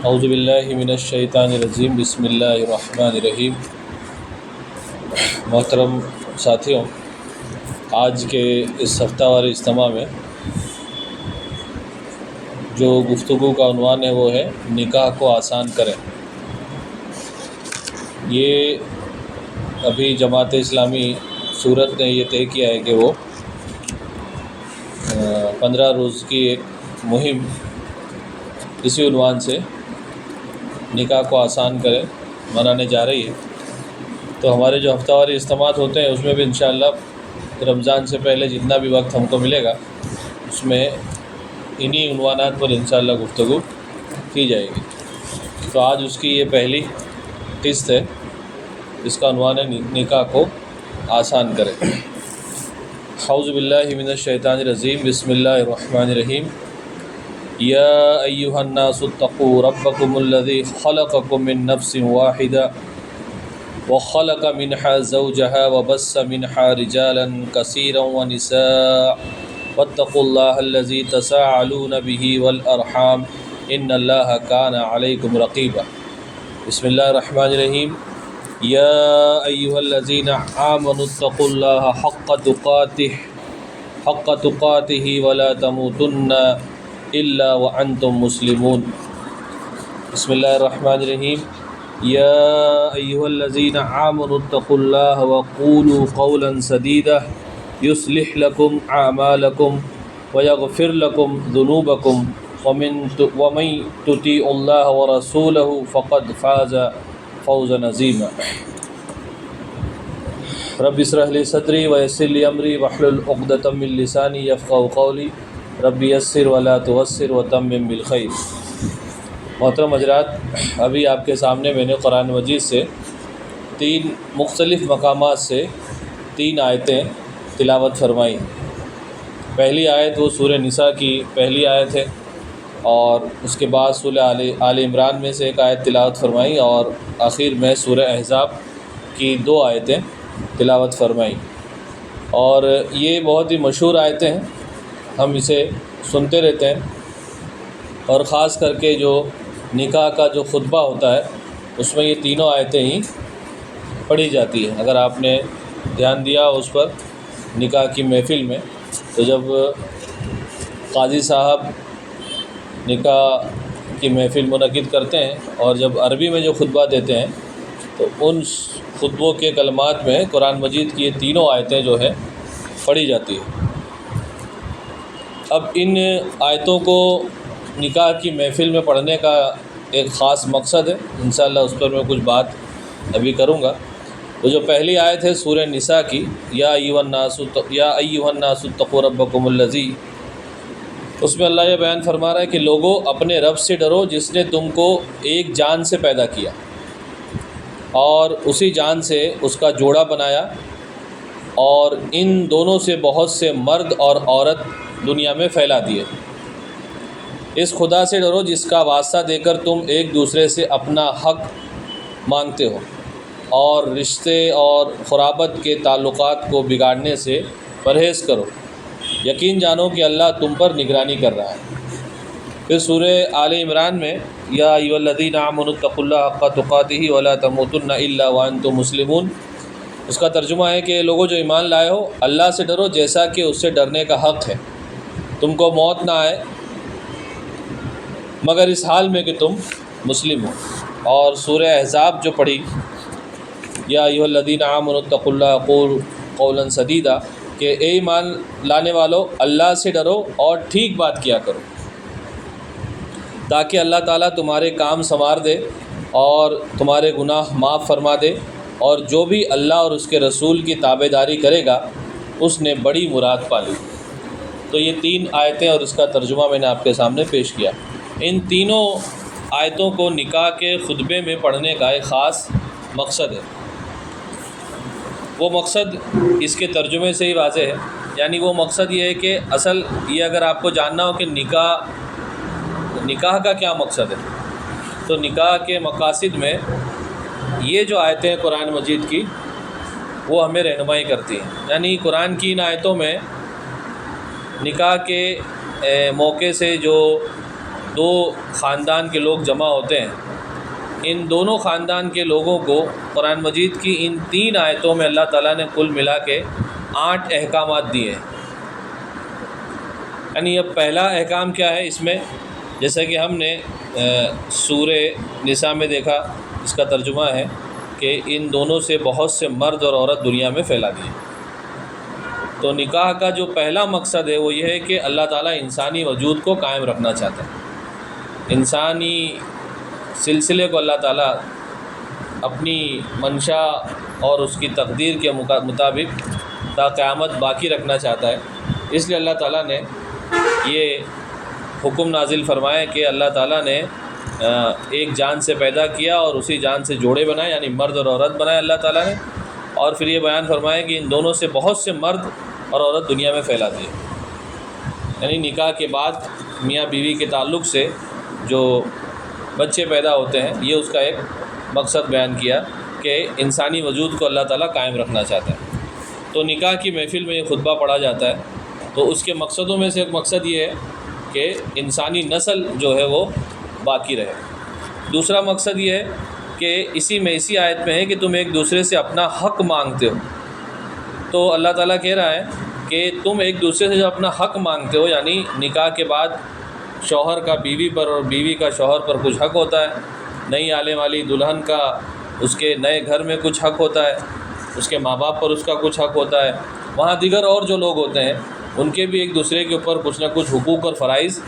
اعوذ باللہ من الشیطان الرجیم بسم اللہ الرحمن الرحیم۔ محترم ساتھیوں، آج کے اس ہفتہ وار اجتماع میں جو گفتگو کا عنوان ہے وہ ہے نکاح کو آسان کریں۔ یہ ابھی جماعت اسلامی صورت نے یہ طے کیا ہے کہ وہ 15 روز کی ایک مہم اسی عنوان سے نکاح کو آسان کریں منانے جا رہی ہے۔ تو ہمارے جو ہفتہ واری اجتماعات ہوتے ہیں اس میں بھی انشاءاللہ رمضان سے پہلے جتنا بھی وقت ہم کو ملے گا اس میں انہی عنوانات پر انشاءاللہ گفتگو کی جائے گی۔ تو آج اس کی یہ پہلی قسط ہے، اس کا عنوان ہے نکاح کو آسان کریں۔ اعوذ باللہ من الشیطان الرجیم بسم اللہ الرحمن الرحیم۔ یا ایہا الناس اتقوا ربکم الذی خلقکم من نفس واحدہ وخلق منها زوجها وبث منها رجالا كثيرا ونساء واتقوا الله الذي تساءلون به والأرحام ان الله كان عليكم رقيبا۔ بسم اللہ الرحمن الرحیم۔ یا ایہا الذین آمنوا اتقوا الله حق تقاته ولا تموتن الا وانتم مسلمون۔ بسم اللہ الرحمن الرحیم۔ یا ایہا الذین آمنوا اتقوا اللہ وقولوا قولا سدیدا یصلح لکم اعمالکم ویغفر لکم ذنوبکم ومن یطع اللہ ورسولہ فقد فاز فوزا عظیما۔ رب اشرح لی صدری ویسر لی امری واحلل عقدۃ من لسانی یفقہوا قولی رب یسر ولا تعسر وتمم بالخیر۔ محترم حضرات، ابھی آپ کے سامنے میں نے قرآن مجید سے 3 مختلف مقامات سے 3 آیتیں تلاوت فرمائی۔ پہلی آیت وہ سورہ نساء کی پہلی آیت ہے، اور اس کے بعد سورہ آل عمران میں سے ایک آیت تلاوت فرمائی، اور آخر میں سورہ احزاب کی 2 آیتیں تلاوت فرمائی۔ اور یہ بہت ہی مشہور آیتیں ہیں، ہم اسے سنتے رہتے ہیں، اور خاص کر کے جو نکاح کا جو خطبہ ہوتا ہے اس میں یہ تینوں آیتیں ہی پڑھی جاتی ہیں۔ اگر آپ نے دھیان دیا اس پر نکاح کی محفل میں، تو جب قاضی صاحب نکاح کی محفل منعقد کرتے ہیں اور جب عربی میں جو خطبہ دیتے ہیں تو ان خطبوں کے کلمات میں قرآن مجید کی یہ تینوں آیتیں جو ہے پڑھی جاتی ہیں۔ اب ان آیتوں کو نکاح کی محفل میں پڑھنے کا ایک خاص مقصد ہے، انشاءاللہ اس پر میں کچھ بات ابھی کروں گا۔ تو جو پہلی آیت ہے سورہ نساء کی، یا ایھا الناس اتقوا ربکم الذی، اس میں اللہ یہ بیان فرما رہا ہے کہ لوگوں اپنے رب سے ڈرو جس نے تم کو ایک جان سے پیدا کیا اور اسی جان سے اس کا جوڑا بنایا، اور ان دونوں سے بہت سے مرد اور عورت دنیا میں پھیلا دیے۔ اس خدا سے ڈرو جس کا واسطہ دے کر تم ایک دوسرے سے اپنا حق مانگتے ہو، اور رشتے اور قرابت کے تعلقات کو بگاڑنے سے پرہیز کرو، یقین جانو کہ اللہ تم پر نگرانی کر رہا ہے۔ پھر سورہ آل عمران میں یا ایھا الذین آمنوا اتقوا اللہ حق تقاتہ ولا تموتن الا وانتم مسلمون، اس کا ترجمہ ہے کہ لوگوں جو ایمان لائے ہو، اللہ سے ڈرو جیسا کہ اس سے ڈرنے کا حق ہے، تم کو موت نہ آئے مگر اس حال میں کہ تم مسلم ہو۔ اور سورہ احزاب جو پڑھی، یا ایھا الذین آمنوا اتقوا اللہ وقولوا قولا سدیدا، کہ اے ایمان لانے والو اللہ سے ڈرو اور ٹھیک بات کیا کرو تاکہ اللہ تعالیٰ تمہارے کام سنوار دے اور تمہارے گناہ معاف فرما دے، اور جو بھی اللہ اور اس کے رسول کی تابع داری کرے گا اس نے بڑی مراد پالی۔ تو یہ 3 آیتیں اور اس کا ترجمہ میں نے آپ کے سامنے پیش کیا۔ ان تینوں آیتوں کو نکاح کے خطبے میں پڑھنے کا ایک خاص مقصد ہے۔ وہ مقصد اس کے ترجمے سے ہی واضح ہے، یعنی وہ مقصد یہ ہے کہ اصل یہ اگر آپ کو جاننا ہو کہ نکاح کا کیا مقصد ہے، تو نکاح کے مقاصد میں یہ جو آیتیں قرآن مجید کی وہ ہمیں رہنمائی کرتی ہیں۔ یعنی قرآن کی ان آیتوں میں نکاح کے موقع سے جو دو خاندان کے لوگ جمع ہوتے ہیں، ان دونوں خاندان کے لوگوں کو قرآن مجید کی ان 3 آیتوں میں اللہ تعالیٰ نے کل ملا کے 8 احکامات دیے ہیں۔ یعنی اب پہلا احکام کیا ہے اس میں، جیسا کہ ہم نے سورہ نساء میں دیکھا، اس کا ترجمہ ہے کہ ان دونوں سے بہت سے مرد اور عورت دنیا میں پھیلا دیے۔ تو نکاح کا جو پہلا مقصد ہے وہ یہ ہے کہ اللہ تعالیٰ انسانی وجود کو قائم رکھنا چاہتا ہے۔ انسانی سلسلے کو اللہ تعالیٰ اپنی منشا اور اس کی تقدیر کے مطابق تا قیامت باقی رکھنا چاہتا ہے۔ اس لیے اللہ تعالیٰ نے یہ حکم نازل فرمایا کہ اللہ تعالیٰ نے ایک جان سے پیدا کیا اور اسی جان سے جوڑے بنائے، یعنی مرد اور عورت بنائے اللہ تعالیٰ نے، اور پھر یہ بیان فرمایا کہ ان دونوں سے بہت سے مرد اور عورت دنیا میں پھیلا دیے۔ یعنی نکاح کے بعد میاں بیوی کے تعلق سے جو بچے پیدا ہوتے ہیں، یہ اس کا ایک مقصد بیان کیا کہ انسانی وجود کو اللہ تعالیٰ قائم رکھنا چاہتا ہے۔ تو نکاح کی محفل میں یہ خطبہ پڑھا جاتا ہے، تو اس کے مقصدوں میں سے ایک مقصد یہ ہے کہ انسانی نسل جو ہے وہ باقی رہے۔ دوسرا مقصد یہ ہے کہ اسی آیت میں ہے کہ تم ایک دوسرے سے اپنا حق مانگتے ہو۔ تو اللہ تعالیٰ کہہ رہا ہے کہ تم ایک دوسرے سے جو اپنا حق مانگتے ہو، یعنی نکاح کے بعد شوہر کا بیوی پر اور بیوی کا شوہر پر کچھ حق ہوتا ہے، نئی آنے والی دلہن کا اس کے نئے گھر میں کچھ حق ہوتا ہے، اس کے ماں باپ پر اس کا کچھ حق ہوتا ہے، وہاں دیگر اور جو لوگ ہوتے ہیں ان کے بھی ایک دوسرے کے اوپر کچھ نہ کچھ حقوق اور فرائض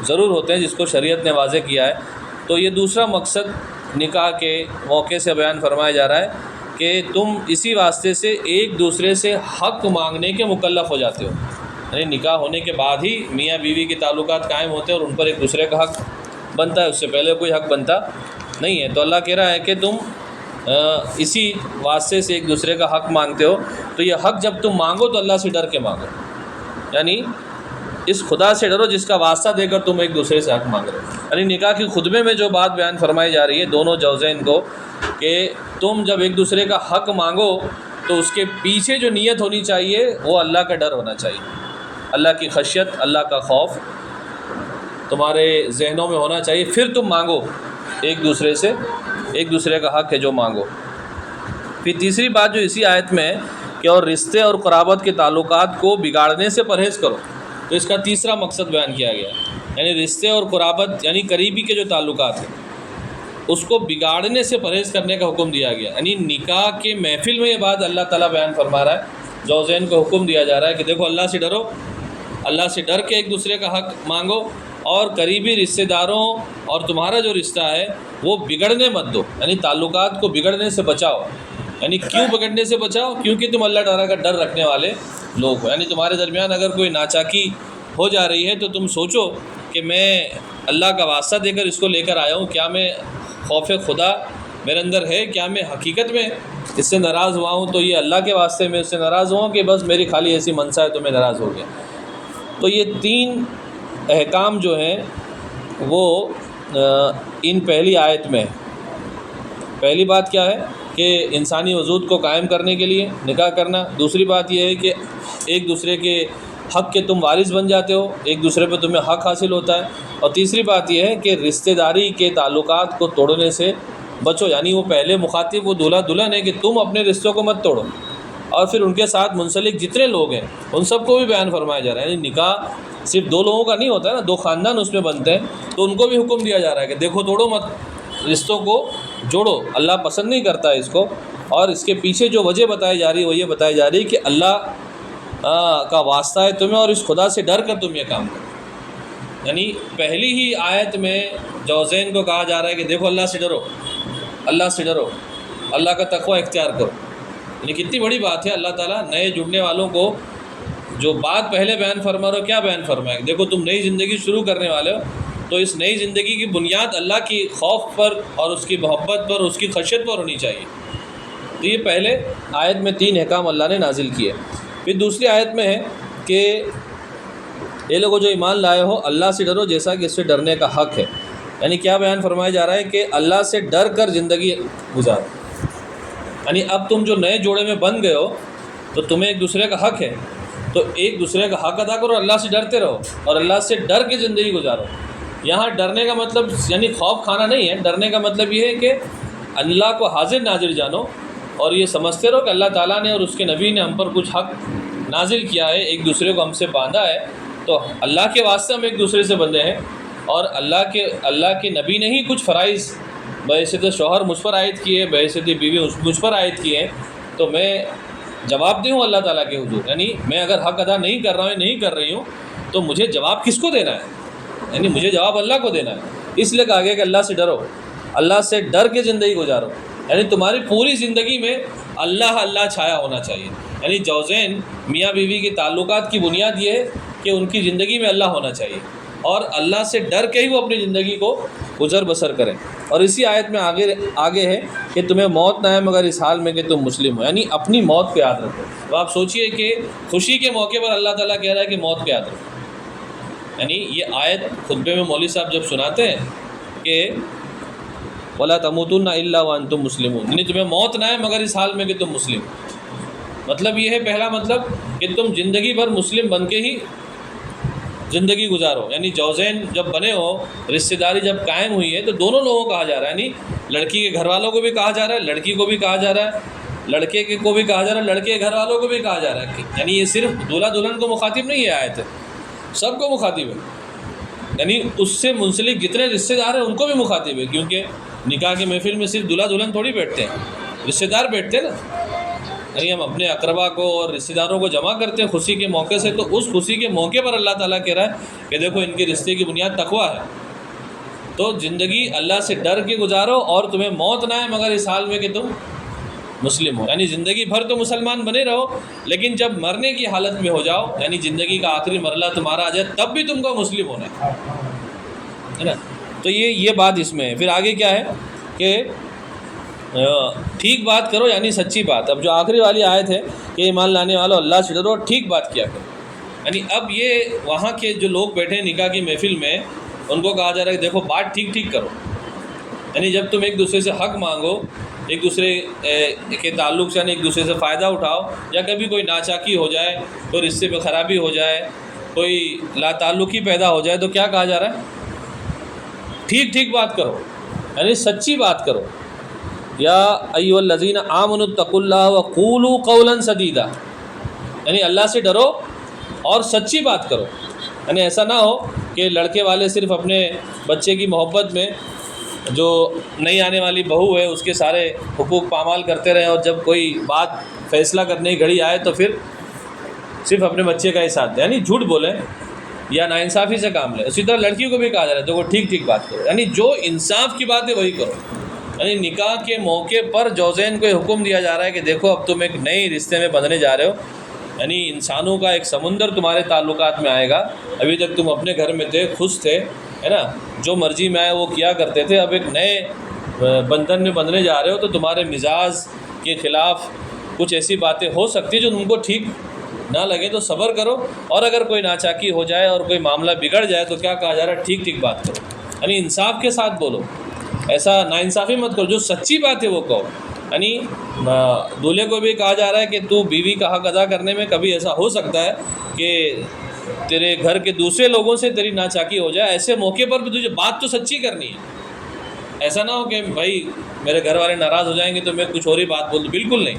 ضرور ہوتے ہیں جس کو شریعت نے واضح کیا ہے۔ تو یہ دوسرا مقصد نکاح کے موقع سے بیان فرمایا جا رہا ہے کہ تم اسی واسطے سے ایک دوسرے سے حق مانگنے کے مکلف ہو جاتے ہو۔ یعنی نکاح ہونے کے بعد ہی میاں بیوی کے تعلقات قائم ہوتے ہیں اور ان پر ایک دوسرے کا حق بنتا ہے، اس سے پہلے کوئی حق بنتا نہیں ہے۔ تو اللہ کہہ رہا ہے کہ تم اسی واسطے سے ایک دوسرے کا حق مانگتے ہو، تو یہ حق جب تم مانگو تو اللہ سے ڈر کے مانگو، یعنی اس خدا سے ڈرو جس کا واسطہ دے کر تم ایک دوسرے سے حق مانگ رہے ہو۔ یعنی نکاح کی خطبے میں جو بات بیان فرمائی جا رہی ہے دونوں جوزین کو کہ تم جب ایک دوسرے کا حق مانگو تو اس کے پیچھے جو نیت ہونی چاہیے وہ اللہ کا ڈر ہونا چاہیے، اللہ کی خشیت، اللہ کا خوف تمہارے ذہنوں میں ہونا چاہیے، پھر تم مانگو ایک دوسرے سے، ایک دوسرے کا حق ہے جو مانگو۔ پھر تیسری بات جو اسی آیت میں ہے کہ اور رشتے اور قرابت کے تعلقات کو بگاڑنے سے پرہیز کرو، تو اس کا تیسرا مقصد بیان کیا گیا ہے۔ یعنی رشتے اور قرابت یعنی قریبی کے جو تعلقات ہیں اس کو بگاڑنے سے پرہیز کرنے کا حکم دیا گیا۔ یعنی نکاح کے محفل میں یہ بات اللہ تعالیٰ بیان فرما رہا ہے، زوجین کو حکم دیا جا رہا ہے کہ دیکھو اللہ سے ڈرو، اللہ سے ڈر کے ایک دوسرے کا حق مانگو، اور قریبی رشتہ داروں اور تمہارا جو رشتہ ہے وہ بگڑنے مت دو، یعنی تعلقات کو بگڑنے سے بچاؤ۔ یعنی کیوں بگڑنے سے بچاؤ؟ کیونکہ تم اللہ تعالیٰ کا ڈر رکھنے والے لوگ ہو۔ یعنی تمہارے درمیان اگر کوئی ناچاکی ہو جا رہی ہے تو تم سوچو کہ میں اللہ کا واسطہ دے کر اس کو لے کر آیا ہوں، کیا میں خوف خدا میرے اندر ہے، کیا میں حقیقت میں اس سے ناراض ہوا ہوں تو یہ اللہ کے واسطے میں اس سے ناراض ہوا ہوں کہ بس میری خالی ایسی منشا ہے تو میں ناراض ہو گیا۔ تو یہ 3 احکام جو ہیں وہ ان پہلی آیت میں پہلی بات کیا ہے کہ انسانی وجود کو قائم کرنے کے لیے نکاح کرنا، دوسری بات یہ ہے کہ ایک دوسرے کے حق کے تم وارث بن جاتے ہو، ایک دوسرے پہ تمہیں حق حاصل ہوتا ہے، اور تیسری بات یہ ہے کہ رشتہ داری کے تعلقات کو توڑنے سے بچو، یعنی وہ پہلے مخاطب وہ دولہا دلہن ہے کہ تم اپنے رشتوں کو مت توڑو، اور پھر ان کے ساتھ منسلک جتنے لوگ ہیں ان سب کو بھی بیان فرمایا جا رہا ہے۔ یعنی نکاح صرف 2 لوگوں کا نہیں ہوتا ہے نا، 2 خاندان اس میں بنتے ہیں، تو ان کو بھی حکم دیا جا رہا ہے کہ دیکھو توڑو مت، رشتوں کو جوڑو، اللہ پسند نہیں کرتا ہے اس کو۔ اور اس کے پیچھے جو وجہ بتائی جا رہی ہے وہ یہ بتائی جا رہی ہے کہ اللہ کا واسطہ ہے تمہیں اور اس خدا سے ڈر کر تم یہ کام کرو۔ یعنی پہلی ہی آیت میں جوزین کو کہا جا رہا ہے کہ دیکھو اللہ سے ڈرو، اللہ سے ڈرو، اللہ کا تقوی اختیار کرو۔ یعنی کتنی بڑی بات ہے، اللہ تعالیٰ نئے جڑنے والوں کو جو بات پہلے بیان فرما رہا ہو، کیا بیان فرمائے؟ دیکھو تم نئی زندگی شروع کرنے والے ہو تو اس نئی زندگی کی بنیاد اللہ کی خوف پر اور اس کی محبت پر، اس کی خشیت پر ہونی چاہیے۔ تو یہ پہلے آیت میں 3 احکام اللہ نے نازل کیے۔ پھر دوسری آیت میں ہے کہ یہ لوگوں جو ایمان لائے ہو اللہ سے ڈرو جیسا کہ اس سے ڈرنے کا حق ہے۔ یعنی کیا بیان فرمایا جا رہا ہے کہ اللہ سے ڈر کر زندگی گزارو۔ یعنی اب تم جو نئے جوڑے میں بن گئے ہو تو تمہیں ایک دوسرے کا حق ہے، تو ایک دوسرے کا حق ادا کرو، اللہ سے ڈرتے رہو اور اللہ سے ڈر کے زندگی گزارو۔ یہاں ڈرنے کا مطلب یعنی خوف کھانا نہیں ہے، ڈرنے کا مطلب یہ ہے کہ اللہ کو حاضر ناظر جانو اور یہ سمجھتے رہو کہ اللہ تعالیٰ نے اور اس کے نبی نے ہم پر کچھ حق نازل کیا ہے، ایک دوسرے کو ہم سے باندھا ہے، تو اللہ کے واسطے ہم ایک دوسرے سے بندھے ہیں، اور اللہ کے نبی نے ہی کچھ فرائض بحیثیت شوہر مجھ پر عائد کیے، بحیثیت بیوی مجھ پر عائد کیے ہیں، تو میں جواب دے ہوں اللہ تعالیٰ کے حضور، یعنی میں اگر حق ادا نہیں کر رہا ہوں، نہیں کر رہی ہوں، تو مجھے جواب کس کو دینا ہے؟ یعنی مجھے جواب اللہ کو دینا ہے۔ اس لیے کہا گیا کہ اللہ سے ڈرو، اللہ سے ڈر کے زندگی گزارو، یعنی تمہاری پوری زندگی میں اللہ اللہ چھایا ہونا چاہیے۔ یعنی جوزین میاں بیوی کے تعلقات کی بنیاد یہ ہے کہ ان کی زندگی میں اللہ ہونا چاہیے، اور اللہ سے ڈر کے ہی وہ اپنی زندگی کو گزر بسر کریں۔ اور اسی آیت میں آگے ہے کہ تمہیں موت نہ ہے مگر اس حال میں کہ تم مسلم ہو، یعنی اپنی موت کو یاد رکھو۔ تو آپ سوچئے کہ خوشی کے موقع پر اللہ تعالیٰ کہہ رہا ہے کہ موت کو یاد رکھو، یعنی یہ آیت خطبے میں مولوی صاحب جب سناتے ہیں کہ وَلَا تَمُوتُنَّ إِلَّا وَأَنْتُمْ مُسْلِمُونَ، یعنی تمہیں موت نہ ہے مگر اس حال میں کہ تم مسلم، مطلب یہ ہے، پہلا مطلب کہ تم زندگی بھر مسلم بن کے ہی زندگی گزارو۔ یعنی جوزین جب بنے ہو، رشتہ داری جب قائم ہوئی ہے، تو دونوں لوگوں کو کہا جا رہا ہے، یعنی لڑکی کے گھر والوں کو بھی کہا جا رہا ہے، لڑکی کو بھی کہا جا رہا ہے، لڑکے کو بھی کہا جا رہا ہے، لڑکے کے گھر والوں کو بھی کہا جا رہا ہے، یعنی یہ صرف دولہا دلہن کو مخاطب نہیں ہے آیت، سب کو مخاطب ہے، یعنی اس سے منسلک جتنے رشتہ دار ہیں ان کو بھی مخاطب ہے، کیونکہ نکاح کی محفل میں صرف دولہا دلہن تھوڑی بیٹھتے ہیں، رشتہ دار بیٹھتے ہیں نا، یعنی ہم اپنے اقربا کو اور رشتہ داروں کو جمع کرتے ہیں خوشی کے موقع سے، تو اس خوشی کے موقع پر اللہ تعالیٰ کہہ رہا ہے کہ دیکھو ان کے رشتے کی بنیاد تقویٰ ہے، تو زندگی اللہ سے ڈر کے گزارو، اور تمہیں موت نہ ہے مگر اس حال میں کہ تم مسلم ہو، یعنی زندگی بھر تو مسلمان بنے رہو، لیکن جب مرنے کی حالت میں ہو جاؤ، یعنی زندگی کا آخری مرحلہ تمہارا آ جائے، تب بھی تم کو مسلم ہونا ہے نا۔ تو یہ بات اس میں ہے۔ پھر آگے کیا ہے کہ ٹھیک بات کرو، یعنی سچی بات۔ اب جو آخری والی آیت ہے کہ ایمان لانے والوں اللہ سے ڈرو اور ٹھیک بات کیا کرو، یعنی اب یہ وہاں کے جو لوگ بیٹھے ہیں نکاح کی محفل میں، ان کو کہا جا رہا ہے کہ دیکھو بات ٹھیک ٹھیک کرو، یعنی جب تم ایک دوسرے سے حق مانگو، ایک دوسرے کے تعلق سے، یعنی ایک دوسرے سے فائدہ اٹھاؤ، یا کبھی کوئی ناچاکی ہو جائے، کوئی رشتے میں خرابی ہو جائے، کوئی لا تعلقی پیدا ہو جائے، تو کیا کہا جا رہا ہے؟ ٹھیک ٹھیک بات کرو، یعنی سچی بات کرو۔ یا ایھا الذین آمنوا اتقوا اللہ وقولوا قولا سدیدا، یعنی اللہ سے ڈرو اور سچی بات کرو، یعنی ایسا نہ ہو کہ لڑکے والے صرف اپنے بچے کی محبت میں جو نئی آنے والی بہو ہے اس کے سارے حقوق پامال کرتے رہیں، اور جب کوئی بات فیصلہ کرنے کی گھڑی آئے تو پھر صرف اپنے بچے کا ہی ساتھ دیں، یعنی جھوٹ بولیں یا ناانصافی سے کام لیں۔ اسی طرح لڑکی کو بھی کہا جا رہا ہے تو وہ ٹھیک ٹھیک بات کرو، یعنی جو انصاف کی بات ہے وہی کرو۔ یعنی نکاح کے موقع پر جوزین کو یہ حکم دیا جا رہا ہے کہ دیکھو اب تم ایک نئے رشتے میں بندھنے جا رہے ہو، یعنی انسانوں کا ایک سمندر تمہارے تعلقات میں آئے گا۔ ابھی تک تم اپنے گھر میں تھے، خوش تھے، ہے نا، جو مرضی میں آئے وہ کیا کرتے تھے، اب ایک نئے بندھن میں بندھنے جا رہے ہو، تو تمہارے مزاج کے خلاف کچھ ایسی باتیں ہو سکتی جو تم کو ٹھیک نہ لگے، تو صبر کرو، اور اگر کوئی ناچاکی ہو جائے اور کوئی معاملہ بگڑ جائے تو کیا کہا جا رہا ہے؟ ٹھیک ٹھیک بات کرو، یعنی انصاف کے ساتھ بولو، ایسا ناانصافی مت کرو، جو سچی بات ہے وہ کہو۔ یعنی دولہے کو بھی کہا جا رہا ہے کہ تو بیوی کا حق ادا کرنے میں کبھی ایسا ہو سکتا ہے کہ تیرے گھر کے دوسرے لوگوں سے تیری ناچاکی ہو جائے، ایسے موقع پر بھی تجھے بات تو سچی کرنی ہے، ایسا نہ ہو کہ بھائی میرے گھر والے ناراض ہو جائیں گے تو میں کچھ اور ہی بات بول دوں، بالکل نہیں،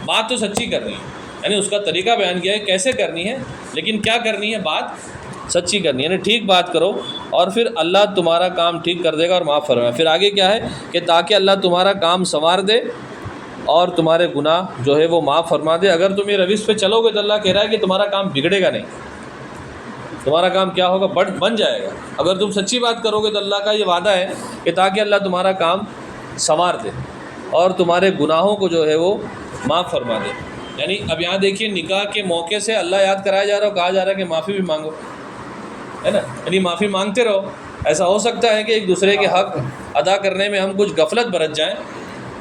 بات تو سچی کرنی ہے، یعنی اس کا طریقہ بیان کیا ہے کیسے کرنی ہے، لیکن کیا کرنی ہے؟ بات سچی کرنی ہے، یعنی ٹھیک بات کرو، اور پھر اللہ تمہارا کام ٹھیک کر دے گا اور معاف فرمائے۔ پھر آگے کیا ہے کہ تاکہ اللہ تمہارا کام سنوار دے اور تمہارے گناہ جو ہے وہ معاف فرما دے۔ اگر تم یہ روش پہ چلو گے تو اللہ کہہ رہا ہے کہ تمہارا کام بگڑے گا نہیں، تمہارا کام کیا ہوگا؟ بن جائے گا۔ اگر تم سچی بات کرو گے تو اللہ کا یہ وعدہ ہے کہ تاکہ اللہ تمہارا کام سنوار دے اور تمہارے گناہوں کو جو ہے وہ معاف فرما دے۔ یعنی اب یہاں دیکھیے نکاح کے موقع سے اللہ یاد کرایا جا رہا ہے، کہا جا رہا ہے کہ معافی بھی مانگو، ہے نا، یعنی معافی مانگتے رہو۔ ایسا ہو سکتا ہے کہ ایک دوسرے کے حق ادا کرنے میں ہم کچھ غفلت برت جائیں،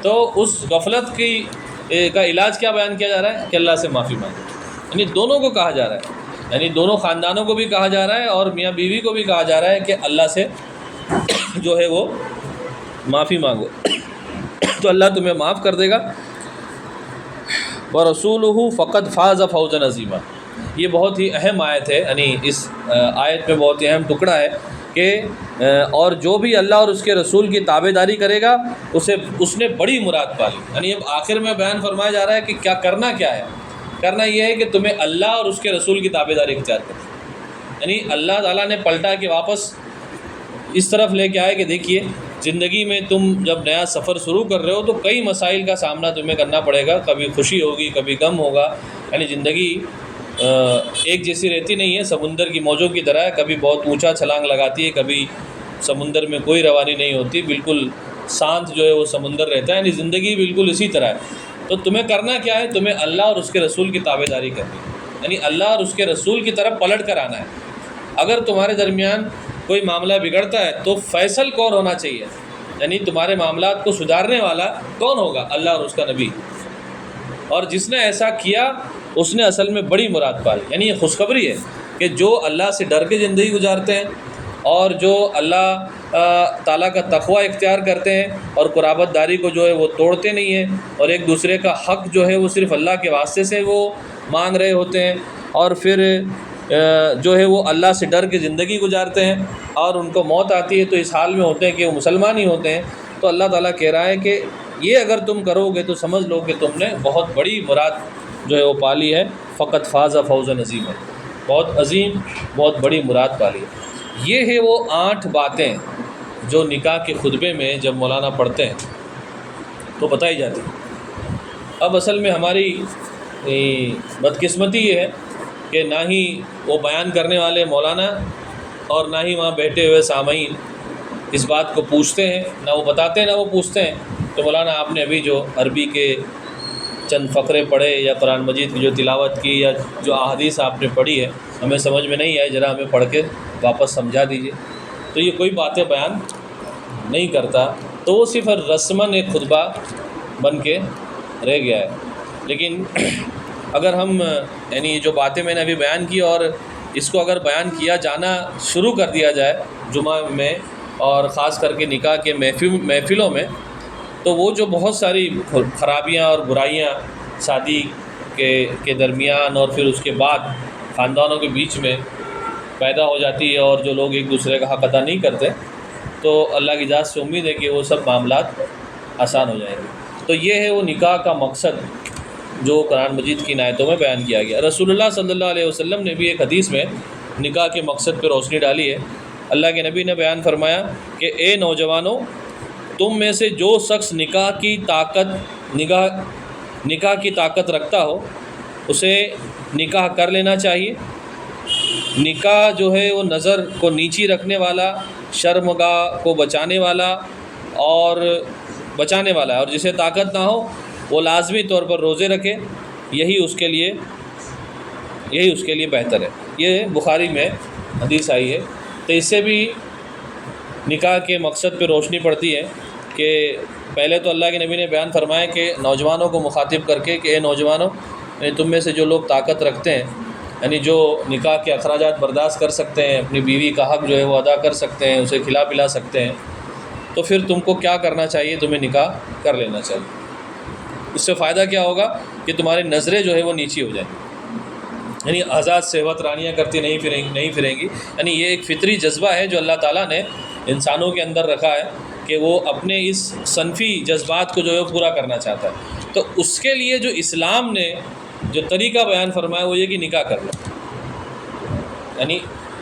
تو اس غفلت کا علاج کیا بیان کیا جا رہا ہے کہ اللہ سے معافی مانگو، یعنی دونوں کو کہا جا رہا ہے، یعنی دونوں خاندانوں کو بھی کہا جا رہا ہے اور میاں بیوی کو بھی کہا جا رہا ہے کہ اللہ سے جو ہے وہ معافی مانگو تو اللہ تمہیں معاف کر دے گا۔ وَرَسُولُهُ فَقَدْ فَازَ فَوْزًا عَظِيمًا، یہ بہت ہی اہم آیت ہے، یعنی اس آیت میں بہت ہی اہم ٹکڑا ہے کہ اور جو بھی اللہ اور اس کے رسول کی تابع داری کرے گا اس نے بڑی مراد پا لی. یعنی اب آخر میں بیان فرمایا جا رہا ہے کہ کرنا کیا ہے. کرنا یہ ہے کہ تمہیں اللہ اور اس کے رسول کی تابع داری اختیار کرنی. یعنی اللہ تعالیٰ نے پلٹا کہ واپس اس طرف لے کے آئے کہ دیکھیے زندگی میں تم جب نیا سفر شروع کر رہے ہو تو کئی مسائل کا سامنا تمہیں کرنا پڑے گا. کبھی خوشی ہوگی، کبھی غم ہوگا. یعنی زندگی ایک جیسی رہتی نہیں ہے، سمندر کی موجوں کی طرح ہے. کبھی بہت اونچا چھلانگ لگاتی ہے، کبھی سمندر میں کوئی روانی نہیں ہوتی، بالکل شانت جو ہے وہ سمندر رہتا ہے. یعنی زندگی بالکل اسی طرح ہے. تو تمہیں کرنا کیا ہے؟ تمہیں اللہ اور اس کے رسول کی تابع داری کرنی ہے. یعنی اللہ اور اس کے رسول کی طرف پلٹ کر آنا ہے. اگر تمہارے درمیان کوئی معاملہ بگڑتا ہے تو فیصل کون ہونا چاہیے؟ یعنی تمہارے معاملات کو سدھارنے والا کون ہوگا؟ اللہ اور اس کا نبی. اور جس نے ایسا کیا اس نے اصل میں بڑی مراد پائی. یعنی یہ خوشخبری ہے کہ جو اللہ سے ڈر کے زندگی گزارتے ہیں اور جو اللہ تعالیٰ کا تقوی اختیار کرتے ہیں اور قرابت داری کو جو ہے وہ توڑتے نہیں ہیں اور ایک دوسرے کا حق جو ہے وہ صرف اللہ کے واسطے سے وہ مانگ رہے ہوتے ہیں اور پھر جو ہے وہ اللہ سے ڈر کے زندگی گزارتے ہیں اور ان کو موت آتی ہے تو اس حال میں ہوتے ہیں کہ وہ مسلمان ہی ہوتے ہیں. تو اللہ تعالیٰ کہہ رہا ہے کہ یہ اگر تم کرو گے تو سمجھ لو کہ تم نے بہت بڑی مراد جو ہے وہ پالی ہے. فقط فاز فوزا عظیما، بہت عظیم، بہت بڑی مراد پالی ہے. یہ ہے وہ 8 باتیں جو نکاح کے خطبے میں جب مولانا پڑھتے ہیں تو بتائی جاتی ہیں. اب اصل میں ہماری بدقسمتی یہ ہے کہ نہ ہی وہ بیان کرنے والے مولانا اور نہ ہی وہاں بیٹھے ہوئے سامعین اس بات کو پوچھتے ہیں، نہ وہ بتاتے ہیں نہ وہ پوچھتے ہیں. تو مولانا آپ نے ابھی جو عربی کے چند فقرے پڑھے یا قرآن مجید کی جو تلاوت کی یا جو احادیث آپ نے پڑھی ہے ہمیں سمجھ میں نہیں آئی، ذرا ہمیں پڑھ کے واپس سمجھا دیجیے. تو یہ کوئی باتیں بیان نہیں کرتا، تو وہ صرف رسماً ایک خطبہ بن کے رہ گیا ہے. لیکن اگر ہم یعنی جو باتیں میں نے ابھی بیان کی اور اس کو اگر بیان کیا جانا شروع کر دیا جائے جمعہ میں اور خاص کر کے نکاح کے محفلوں میں، تو وہ جو بہت ساری خرابیاں اور برائیاں شادی کے درمیان اور پھر اس کے بعد خاندانوں کے بیچ میں پیدا ہو جاتی ہے اور جو لوگ ایک دوسرے کا حق ادا نہیں کرتے، تو اللہ کی ذات سے امید ہے کہ وہ سب معاملات آسان ہو جائیں گے. تو یہ ہے وہ نکاح کا مقصد جو قرآن مجید کی آیتوں میں بیان کیا گیا. رسول اللہ صلی اللہ علیہ وسلم نے بھی ایک حدیث میں نکاح کے مقصد پہ روشنی ڈالی ہے. اللہ کے نبی نے بیان فرمایا کہ اے نوجوانوں، تم میں سے جو شخص نکاح کی طاقت رکھتا ہو اسے نکاح کر لینا چاہیے. نکاح جو ہے وہ نظر کو نیچی رکھنے والا، شرمگاہ کو بچانے والا ہے، اور جسے طاقت نہ ہو وہ لازمی طور پر روزے رکھے، یہی اس کے لیے بہتر ہے. یہ بخاری میں حدیث آئی ہے. تو اس سے بھی نکاح کے مقصد پہ روشنی پڑتی ہے کہ پہلے تو اللہ کے نبی نے بیان فرمایا کہ نوجوانوں کو مخاطب کر کے کہ اے نوجوانوں، یعنی تم میں سے جو لوگ طاقت رکھتے ہیں، یعنی جو نکاح کے اخراجات برداشت کر سکتے ہیں، اپنی بیوی کا حق جو ہے وہ ادا کر سکتے ہیں، اسے کھلا پلا سکتے ہیں، تو پھر تم کو کیا کرنا چاہیے؟ تمہیں نکاح کر لینا چاہیے. اس سے فائدہ کیا ہوگا کہ تمہاری نظریں جو ہے وہ نیچی ہو جائیں، یعنی آزاد صحبت رانیاں کرتی نہیں پھریں گی. یعنی یہ ایک فطری جذبہ ہے جو اللہ تعالیٰ نے انسانوں کے اندر رکھا ہے کہ وہ اپنے اس صنفی جذبات کو جو ہے پورا کرنا چاہتا ہے. تو اس کے لیے جو اسلام نے جو طریقہ بیان فرمایا وہ یہ کہ نکاح کر لو. یعنی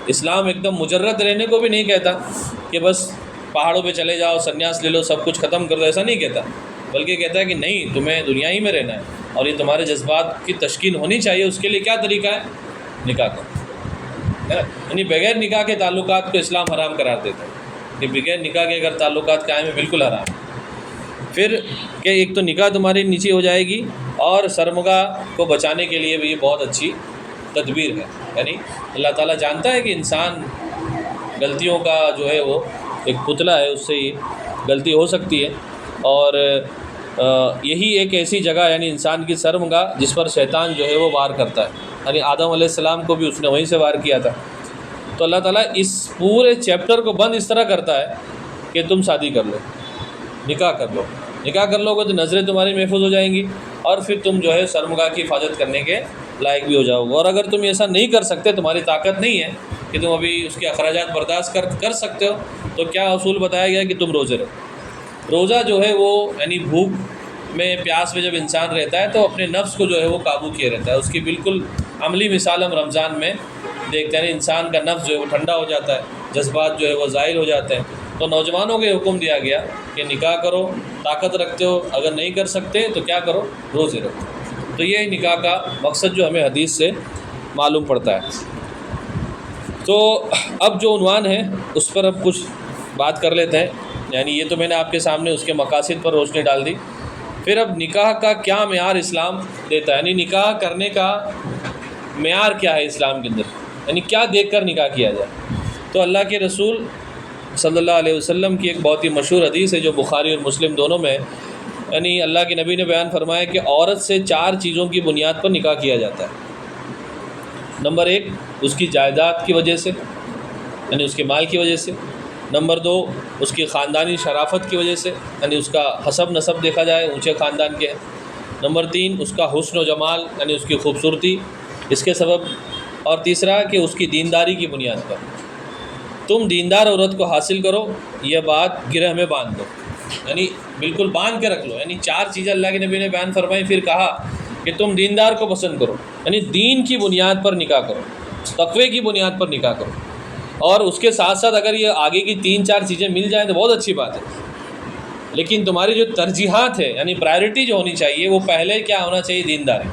اسلام ایک دم مجرد رہنے کو بھی نہیں کہتا کہ بس پہاڑوں پہ چلے جاؤ، سنیاس لے لو، سب کچھ ختم کر دو، ایسا نہیں کہتا. بلکہ کہتا ہے کہ نہیں، تمہیں دنیا ہی میں رہنا ہے اور یہ تمہارے جذبات کی تشکین ہونی چاہیے. اس کے لیے کیا طریقہ ہے؟ نکاح کا. یعنی بغیر نکاح کے تعلقات کو اسلام حرام قرار دیتا ہے کہ بغیر نکاح کے اگر تعلقات قائم ہیں بالکل حرام. پھر کہ ایک تو نکاح تمہاری نیچی ہو جائے گی اور شرمگاہ کو بچانے کے لیے بھی یہ بہت اچھی تدبیر ہے. یعنی اللہ تعالیٰ جانتا ہے کہ انسان غلطیوں کا جو ہے وہ ایک پتلا ہے، اس سے ہی غلطی ہو سکتی ہے. اور یہی ایک ایسی جگہ یعنی انسان کی شرمگاہ جس پر شیطان جو ہے وہ وار کرتا ہے. یعنی آدم علیہ السلام کو بھی اس نے وہیں سے وار کیا تھا. تو اللہ تعالیٰ اس پورے چیپٹر کو بند اس طرح کرتا ہے کہ تم شادی کر لو، نکاح کر لو گے تو نظریں تمہاری محفوظ ہو جائیں گی اور پھر تم جو ہے شرمگاہ کی حفاظت کرنے کے لائق بھی ہو جاؤ گے. اور اگر تم ایسا نہیں کر سکتے، تمہاری طاقت نہیں ہے، کہ تم ابھی اس کے اخراجات برداشت کر سکتے ہو، تو کیا اصول بتایا گیا کہ تم روزے رکھو۔ روزہ جو ہے وہ یعنی بھوک میں پیاس میں جب انسان رہتا ہے تو اپنے نفس کو جو ہے وہ قابو کیے رہتا ہے۔ اس کی بالکل عملی مثال ہم رمضان میں دیکھتے ہیں، انسان کا نفس جو ہے وہ ٹھنڈا ہو جاتا ہے، جذبات جو ہے وہ زائل ہو جاتے ہیں۔ تو نوجوانوں کے حکم دیا گیا کہ نکاح کرو، طاقت رکھتے ہو، اگر نہیں کر سکتے تو کیا کرو، روزے رکھو۔ تو یہ نکاح کا مقصد جو ہمیں حدیث سے معلوم پڑتا ہے۔ تو اب جو عنوان ہے اس پر اب کچھ بات کر لیتے ہیں، یعنی یہ تو میں نے آپ کے سامنے اس کے مقاصد پر روشنی ڈال دی۔ پھر اب نکاح کا کیا معیار اسلام دیتا ہے، یعنی نکاح کرنے کا معیار کیا ہے اسلام کے اندر، یعنی کیا دیکھ کر نکاح کیا جائے۔ تو اللہ کے رسول صلی اللہ علیہ وسلم کی ایک بہت ہی مشہور حدیث ہے جو بخاری اور مسلم دونوں میں ہے، یعنی اللہ کے نبی نے بیان فرمایا کہ عورت سے 4 چیزوں کی بنیاد پر نکاح کیا جاتا ہے۔ نمبر 1 اس کی جائیداد کی وجہ سے، یعنی اس کے مال کی وجہ سے۔ نمبر 2 اس کی خاندانی شرافت کی وجہ سے، یعنی اس کا حسب نسب دیکھا جائے اونچے خاندان کے ہیں۔ نمبر 3 اس کا حسن و جمال، یعنی اس کی خوبصورتی اس کے سبب۔ اور تیسرا کہ اس کی دینداری کی بنیاد پر۔ تم دیندار عورت کو حاصل کرو، یہ بات گرہ میں باندھ دو، یعنی بالکل باندھ کے رکھ لو۔ یعنی 4 چیزیں اللہ کے نبی نے بیان فرمائی، پھر کہا کہ تم دیندار کو پسند کرو، یعنی دین کی بنیاد پر نکاح کرو، تقوی کی بنیاد پر نکاح کرو۔ اور اس کے ساتھ ساتھ اگر یہ آگے کی 3-4 چیزیں مل جائیں تو بہت اچھی بات ہے، لیکن تمہاری جو ترجیحات ہے یعنی پرائرٹی جو ہونی چاہیے وہ پہلے کیا ہونا چاہیے، دینداری،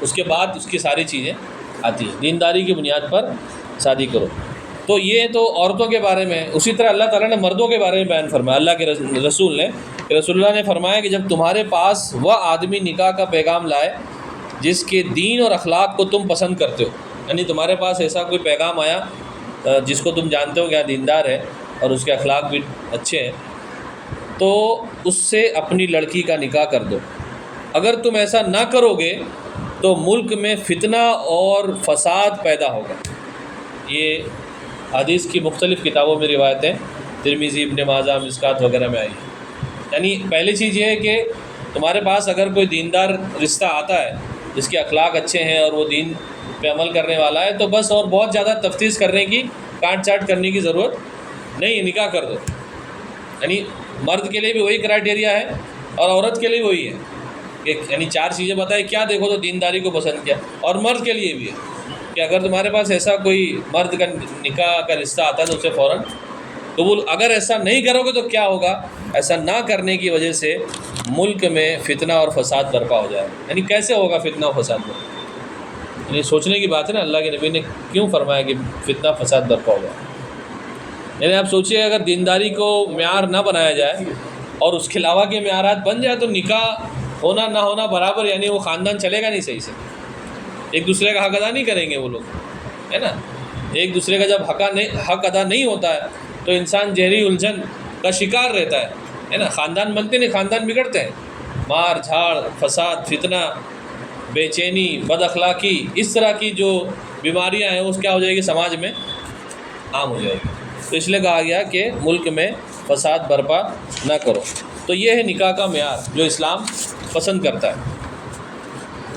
اس کے بعد اس کی ساری چیزیں آتی ہیں۔ دینداری کی بنیاد پر شادی کرو۔ تو یہ تو عورتوں کے بارے میں۔ اسی طرح اللہ تعالیٰ نے مردوں کے بارے میں بیان فرمایا، اللہ کے رسول نے کہ رسول اللہ نے فرمایا کہ جب تمہارے پاس وہ آدمی نکاح کا پیغام لائے جس کے دین اور اخلاق کو تم پسند کرتے ہو، یعنی تمہارے پاس ایسا کوئی پیغام آیا جس کو تم جانتے ہو کہ دیندار ہے اور اس کے اخلاق بھی اچھے ہیں، تو اس سے اپنی لڑکی کا نکاح کر دو۔ اگر تم ایسا نہ کرو گے تو ملک میں فتنہ اور فساد پیدا ہوگا۔ یہ حدیث کی مختلف کتابوں میں روایتیں ترمذی، ابن ماجہ، مشکات وغیرہ میں آئی ہیں۔ یعنی پہلی چیز یہ ہے کہ تمہارے پاس اگر کوئی دیندار رشتہ آتا ہے جس کے اخلاق اچھے ہیں اور وہ دین پہ عمل کرنے والا ہے تو بس اور بہت زیادہ تفتیش کرنے کی، کاٹ چاٹ کرنے کی ضرورت نہیں، نکاح کر دو۔ یعنی مرد کے لیے بھی وہی کرائٹیریا ہے اور عورت کے لیے وہی ہے کہ یعنی 4 چیزیں بتائی، کیا دیکھو تو دینداری کو پسند کیا، اور مرد کے لیے بھی ہے کہ اگر تمہارے پاس ایسا کوئی مرد کا نکاح کا رشتہ آتا ہے تو اسے فوراً قبول۔ اگر ایسا نہیں کرو گے تو کیا ہوگا، ایسا نہ کرنے کی وجہ سے ملک میں فتنہ اور فساد برپا ہو جائے۔ یعنی کیسے ہوگا فتنہ اور فساد برپا، یعنی سوچنے کی بات ہے نا، اللہ کے نبی نے کیوں فرمایا کہ فتنہ فساد برپا ہو جائے۔ یعنی آپ سوچئے اگر دینداری کو معیار نہ بنایا جائے اور اس کے علاوہ کے معیارات بن جائے تو نکاح ہونا نہ ہونا برابر، یعنی وہ خاندان چلے گا نہیں صحیح سے، ایک دوسرے کا حق ادا نہیں کریں گے وہ لوگ، ہے نا۔ ایک دوسرے کا جب حق ادا نہیں ہوتا ہے تو انسان گہری الجھن کا شکار رہتا ہے نا۔ خاندان بنتے نہیں، خاندان بگڑتے ہیں، مار جھاڑ، فساد، فتنہ، بے چینی، بد اخلاقی، اس طرح کی جو بیماریاں ہیں اس کیا ہو جائے گی، سماج میں عام ہو جائے گی۔ تو اس لیے کہا گیا کہ ملک میں فساد برپا نہ کرو۔ تو یہ ہے نکاح کا معیار جو اسلام پسند کرتا ہے۔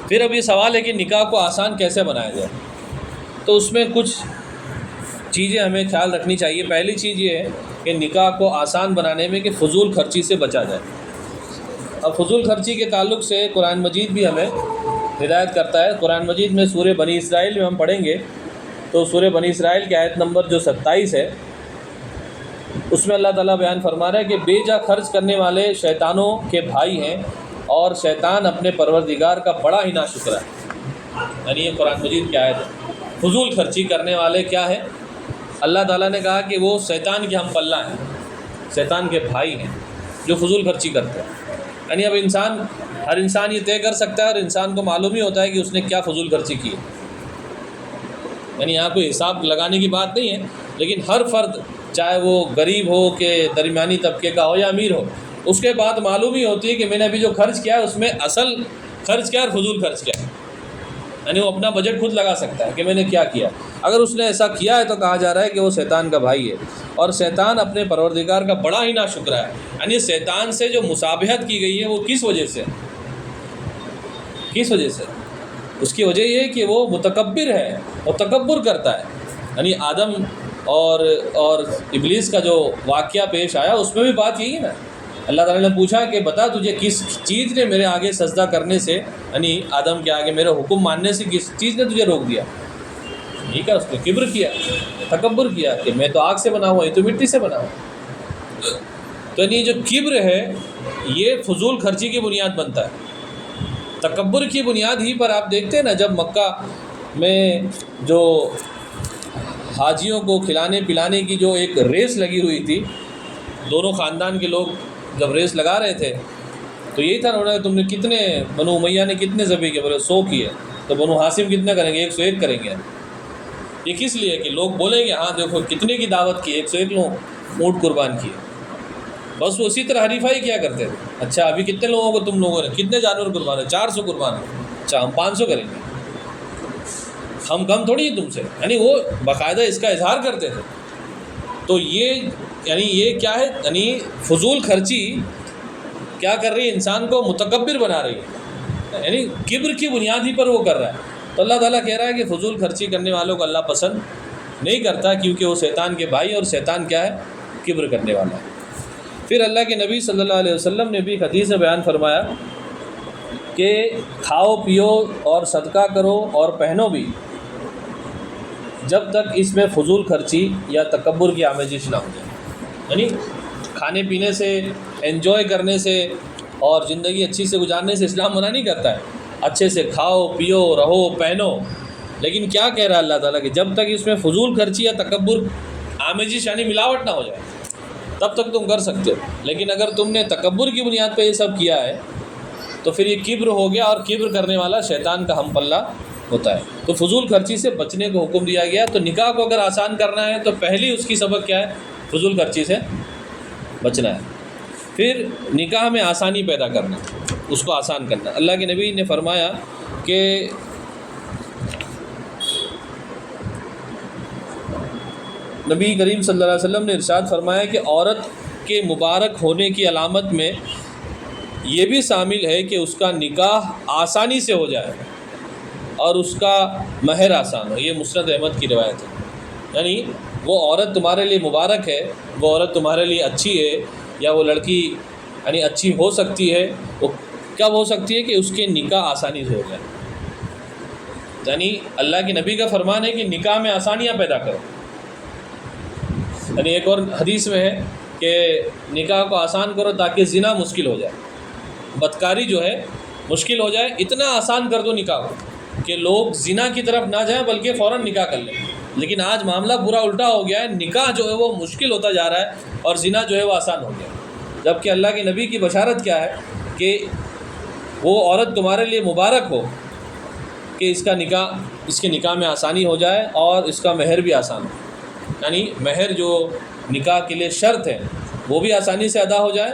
پھر اب یہ سوال ہے کہ نکاح کو آسان کیسے بنایا جائے، تو اس میں کچھ چیزیں ہمیں خیال رکھنی چاہیے۔ پہلی چیز یہ ہے کہ نکاح کو آسان بنانے میں کہ فضول خرچی سے بچا جائے۔ اب فضول خرچی کے تعلق سے قرآن مجید بھی ہمیں ہدایت کرتا ہے۔ قرآن مجید میں سورہ بنی اسرائیل میں ہم پڑھیں گے تو سورہ بنی اسرائیل کی آیت نمبر جو 27 ہے اس میں اللہ تعالیٰ بیان فرما رہا ہے کہ بے جا خرچ کرنے والے شیطانوں کے بھائی ہیں اور شیطان اپنے پروردگار کا بڑا ہی ناشکر ہے۔ یعنی یہ قرآن مجید کی آیت ہے۔ فضول خرچی کرنے والے کیا ہے، اللہ تعالیٰ نے کہا کہ وہ شیطان کے ہم پلہ ہیں، شیطان کے بھائی ہیں جو فضول خرچی کرتے ہیں۔ یعنی اب ہر انسان یہ طے کر سکتا ہے اور انسان کو معلوم ہی ہوتا ہے کہ اس نے کیا فضول خرچی کی ہے۔ یعنی یہاں کوئی حساب لگانے کی بات نہیں ہے، لیکن ہر فرد چاہے وہ غریب ہو کہ درمیانی طبقے کا ہو یا امیر ہو، اس کے بعد معلوم ہی ہوتی ہے کہ میں نے ابھی جو خرچ کیا ہے اس میں اصل خرچ کیا ہے اور فضول خرچ کیا ہے۔ یعنی وہ اپنا بجٹ خود لگا سکتا ہے کہ میں نے کیا کیا۔ اگر اس نے ایسا کیا ہے تو کہا جا رہا ہے کہ وہ شیطان کا بھائی ہے اور شیطان اپنے پروردگار کا بڑا ہی ناشکر ہے۔ یعنی شیطان سے جو مشابہت کی گئی ہے وہ کس وجہ سے، اس کی وجہ یہ ہے کہ وہ متکبر ہے، وہ تکبر کرتا ہے۔ یعنی آدم اور ابلیس کا جو واقعہ پیش آیا اس میں بھی بات یہی ہے نا. اللہ تعالیٰ نے پوچھا کہ بتا تجھے کس چیز نے میرے آگے سجدہ کرنے سے، یعنی آدم کے آگے میرے حکم ماننے سے کس چیز نے تجھے روک دیا؟ ٹھیک ہے، اس نے کبر کیا، تکبر کیا کہ میں تو آگ سے بنا ہوا، یہ تو مٹی سے بنا ہوا. تو یعنی جو کبر ہے یہ فضول خرچی کی بنیاد بنتا ہے. تکبر کی بنیاد ہی پر آپ دیکھتے ہیں نا، جب مکہ میں جو حاجیوں کو کھلانے پلانے کی جو ایک ریس لگی ہوئی تھی، دونوں خاندان کے لوگ جب ریس لگا رہے تھے تو یہی تھا انہوں نے، تم نے کتنے، بنو امیہ نے کتنے ذبح کیے؟ بولے 100 کیے. تو بنو ہاشم کتنے کریں گے؟ 101 کریں گے. یہ کس لیے کہ لوگ بولیں گے ہاں دیکھو کتنے کی دعوت کی، 101 لوگ اونٹ قربان کیے. بس وہ اسی طرح حریفائی کیا کرتے تھے. اچھا ابھی کتنے لوگوں کو تم لوگوں نے کتنے جانور قربان ہے؟ 400 قربان ہے. اچھا ہم 500 کریں گے، ہم کم تھوڑی ہیں تم سے. یعنی وہ باقاعدہ اس کا اظہار کرتے تھے. تو یہ کیا ہے؟ یعنی فضول خرچی کیا کر رہی ہے؟ انسان کو متکبر بنا رہی ہے، یعنی کبر کی بنیاد ہی پر وہ کر رہا ہے. تو اللہ تعالیٰ کہہ رہا ہے کہ فضول خرچی کرنے والوں کو اللہ پسند نہیں کرتا، کیونکہ وہ شیطان کے بھائی، اور شیطان کیا ہے؟ کبر کرنے والا ہے. پھر اللہ کے نبی صلی اللہ علیہ وسلم نے بھی حدیث میں بیان فرمایا کہ کھاؤ پیو اور صدقہ کرو اور پہنو بھی، جب تک اس میں فضول خرچی یا تکبر کی آمیزش نہ ہو جائے. یعنی کھانے پینے سے، انجوائے کرنے سے اور زندگی اچھی سے گزارنے سے اسلام منع نہیں کرتا ہے. اچھے سے کھاؤ پیو رہو پہنو، لیکن کیا کہہ رہا ہے اللہ تعالیٰ کہ جب تک اس میں فضول خرچی یا تکبر آمیزش یعنی ملاوٹ نہ ہو جائے تب تک تم کر سکتے ہو. لیکن اگر تم نے تکبر کی بنیاد پہ یہ سب کیا ہے تو پھر یہ کبر ہو گیا، اور کبر کرنے والا شیطان کا ہم پلہ ہوتا ہے. تو فضول خرچی سے بچنے کو حکم دیا گیا. تو نکاح کو اگر آسان کرنا ہے تو پہلی اس کی سبق کیا ہے؟ فضول خرچی سے بچنا ہے. پھر نکاح میں آسانی پیدا کرنا، اس کو آسان کرنا. اللہ کے نبی نے فرمایا کہ نبی کریم صلی اللہ علیہ وسلم نے ارشاد فرمایا کہ عورت کے مبارک ہونے کی علامت میں یہ بھی شامل ہے کہ اس کا نکاح آسانی سے ہو جائے اور اس کا مہر آسان ہو. یہ مسند احمد کی روایت ہے. یعنی وہ عورت تمہارے لیے مبارک ہے، وہ عورت تمہارے لیے اچھی ہے، یا وہ لڑکی یعنی اچھی ہو سکتی ہے. وہ کب ہو سکتی ہے؟ کہ اس کے نکاح آسانی سے ہو جائے. یعنی اللہ کے نبی کا فرمان ہے کہ نکاح میں آسانیاں پیدا کرو. یعنی ایک اور حدیث میں ہے کہ نکاح کو آسان کرو تاکہ زنا مشکل ہو جائے، بدکاری جو ہے مشکل ہو جائے. اتنا آسان کر دو نکاح کو کہ لوگ زنا کی طرف نہ جائیں بلکہ فوراً نکاح کر لیں. لیکن آج معاملہ پورا الٹا ہو گیا ہے، نکاح جو ہے وہ مشکل ہوتا جا رہا ہے اور زنا جو ہے وہ آسان ہو گیا. جبکہ اللہ کے نبی کی بشارت کیا ہے کہ وہ عورت تمہارے لیے مبارک ہو کہ اس کے نکاح میں آسانی ہو جائے اور اس کا مہر بھی آسان ہو. یعنی مہر جو نکاح کے لیے شرط ہے وہ بھی آسانی سے ادا ہو جائے،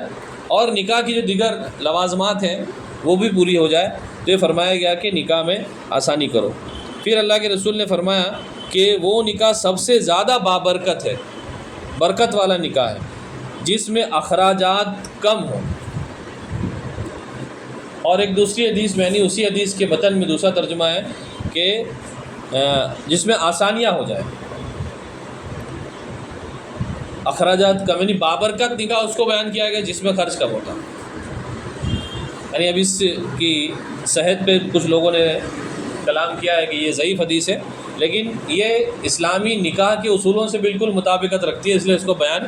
اور نکاح کی جو دیگر لوازمات ہیں وہ بھی پوری ہو جائے. تو یہ فرمایا گیا کہ نکاح میں آسانی کرو. پھر اللہ کے رسول نے فرمایا کہ وہ نکاح سب سے زیادہ بابرکت ہے، برکت والا نکاح ہے جس میں اخراجات کم ہوں. اور ایک دوسری حدیث میں، یعنی اسی حدیث کے متن میں دوسرا ترجمہ ہے کہ جس میں آسانیاں ہو جائیں، اخراجات کم. یعنی بابرکت نکاح اس کو بیان کیا گیا جس میں خرچ کم ہوتا. یعنی اب اس کی صحت پہ کچھ لوگوں نے کلام کیا ہے کہ یہ ضعیف حدیث ہے، لیکن یہ اسلامی نکاح کے اصولوں سے بالکل مطابقت رکھتی ہے، اس لیے اس کو بیان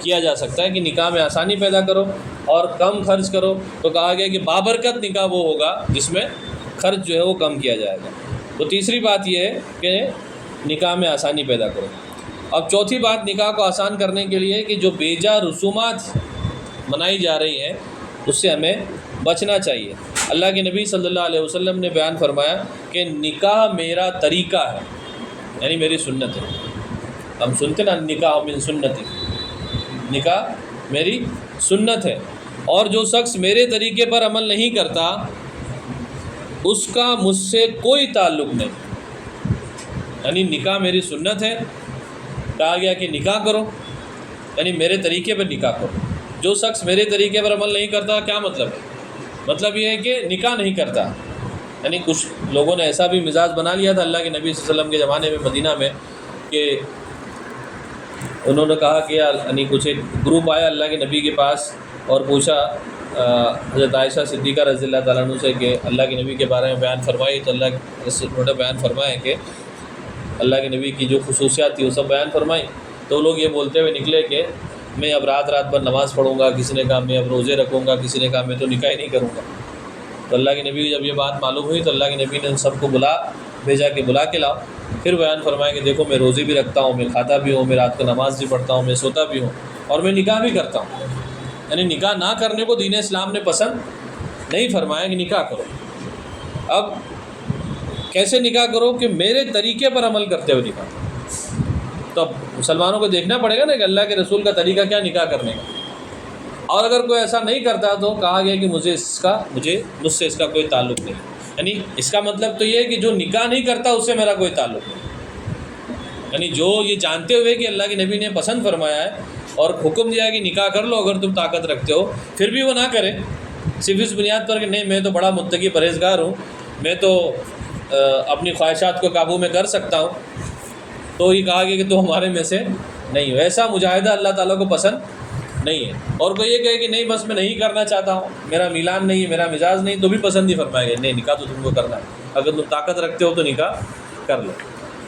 کیا جا سکتا ہے کہ نکاح میں آسانی پیدا کرو اور کم خرچ کرو. تو کہا گیا کہ بابرکت نکاح وہ ہوگا جس میں خرچ جو ہے وہ کم کیا جائے گا. تو تیسری بات یہ ہے کہ نکاح میں آسانی پیدا کرو. اب چوتھی بات نکاح کو آسان کرنے کے لیے کہ جو بیجا رسومات منائی جا رہی ہیں اس سے ہمیں بچنا چاہیے. اللہ کے نبی صلی اللہ علیہ وسلم نے بیان فرمایا کہ نکاح میرا طریقہ ہے، یعنی میری سنت ہے. ہم سنتے نا نکاح من سنتی، نکاح میری سنت ہے، اور جو شخص میرے طریقے پر عمل نہیں کرتا اس کا مجھ سے کوئی تعلق نہیں. یعنی نکاح میری سنت ہے، کہا گیا کہ نکاح کرو، یعنی میرے طریقے پر نکاح کرو. جو شخص میرے طریقے پر عمل نہیں کرتا، کیا مطلب ہے؟ مطلب یہ ہے کہ نکاح نہیں کرتا. یعنی کچھ لوگوں نے ایسا بھی مزاج بنا لیا تھا اللہ کے نبی صلی اللہ علیہ وسلم کے زمانے میں مدینہ میں کہ انہوں نے کہا کہ یعنی کچھ ایک گروپ آیا اللہ کے نبی کے پاس اور پوچھا حضرت عائشہ صدیقہ رضی اللہ تعالیٰ عنہ سے کہ اللہ کے نبی کے بارے میں بیان فرمائی، تو اللہ انہوں نے بیان فرمائے کہ اللہ کے نبی کی جو خصوصیات تھی وہ سب بیان فرمائی۔ تو لوگ یہ بولتے ہوئے نکلے کہ میں اب رات رات بھر نماز پڑھوں گا، کسی نے کہا میں اب روزے رکھوں گا، کسی نے کہا میں تو نکاح ہی نہیں کروں گا۔ تو اللہ کے نبی کو جب یہ بات معلوم ہوئی تو اللہ کے نبی نے ان سب کو بھیجا کہ بلا کے لاؤ، پھر بیان فرمایا کہ دیکھو میں روزے بھی رکھتا ہوں، میں کھاتا بھی ہوں، میں رات کو نماز بھی پڑھتا ہوں، میں سوتا بھی ہوں، اور میں نکاح بھی کرتا ہوں۔ یعنی نکاح نہ کرنے کو دین اسلام نے پسند نہیں فرمایا کہ نکاح کرو۔ اب کیسے نکاح کرو کہ میرے طریقے پر عمل کرتے ہوئے نکاح کرو۔ تو اب مسلمانوں کو دیکھنا پڑے گا نا کہ اللہ کے رسول کا طریقہ کیا نکاح کرنے کا، اور اگر کوئی ایسا نہیں کرتا تو کہا گیا کہ مجھ سے اس کا کوئی تعلق نہیں۔ یعنی اس کا مطلب تو یہ ہے کہ جو نکاح نہیں کرتا اس سے میرا کوئی تعلق نہیں، یعنی جو یہ جانتے ہوئے کہ اللہ کے نبی نے پسند فرمایا ہے اور حکم دیا ہے کہ نکاح کر لو اگر تم طاقت رکھتے ہو، پھر بھی وہ نہ کرے صرف اس بنیاد پر کہ نہیں میں تو بڑا متقی پرہیزگار ہوں، میں تو اپنی خواہشات کو قابو میں کر سکتا ہوں، تو یہ کہا گیا کہ تو ہمارے میں سے نہیں ہو۔ ایسا مجاہدہ اللہ تعالیٰ کو پسند نہیں ہے۔ اور کوئی یہ کہے کہ نہیں بس میں نہیں کرنا چاہتا ہوں، میرا میلان نہیں ہے، میرا مزاج نہیں، تو بھی پسند ہی فرمائے گا نہیں نکاح تو تم کو کرنا ہے، اگر تم طاقت رکھتے ہو تو نکاح کر لو۔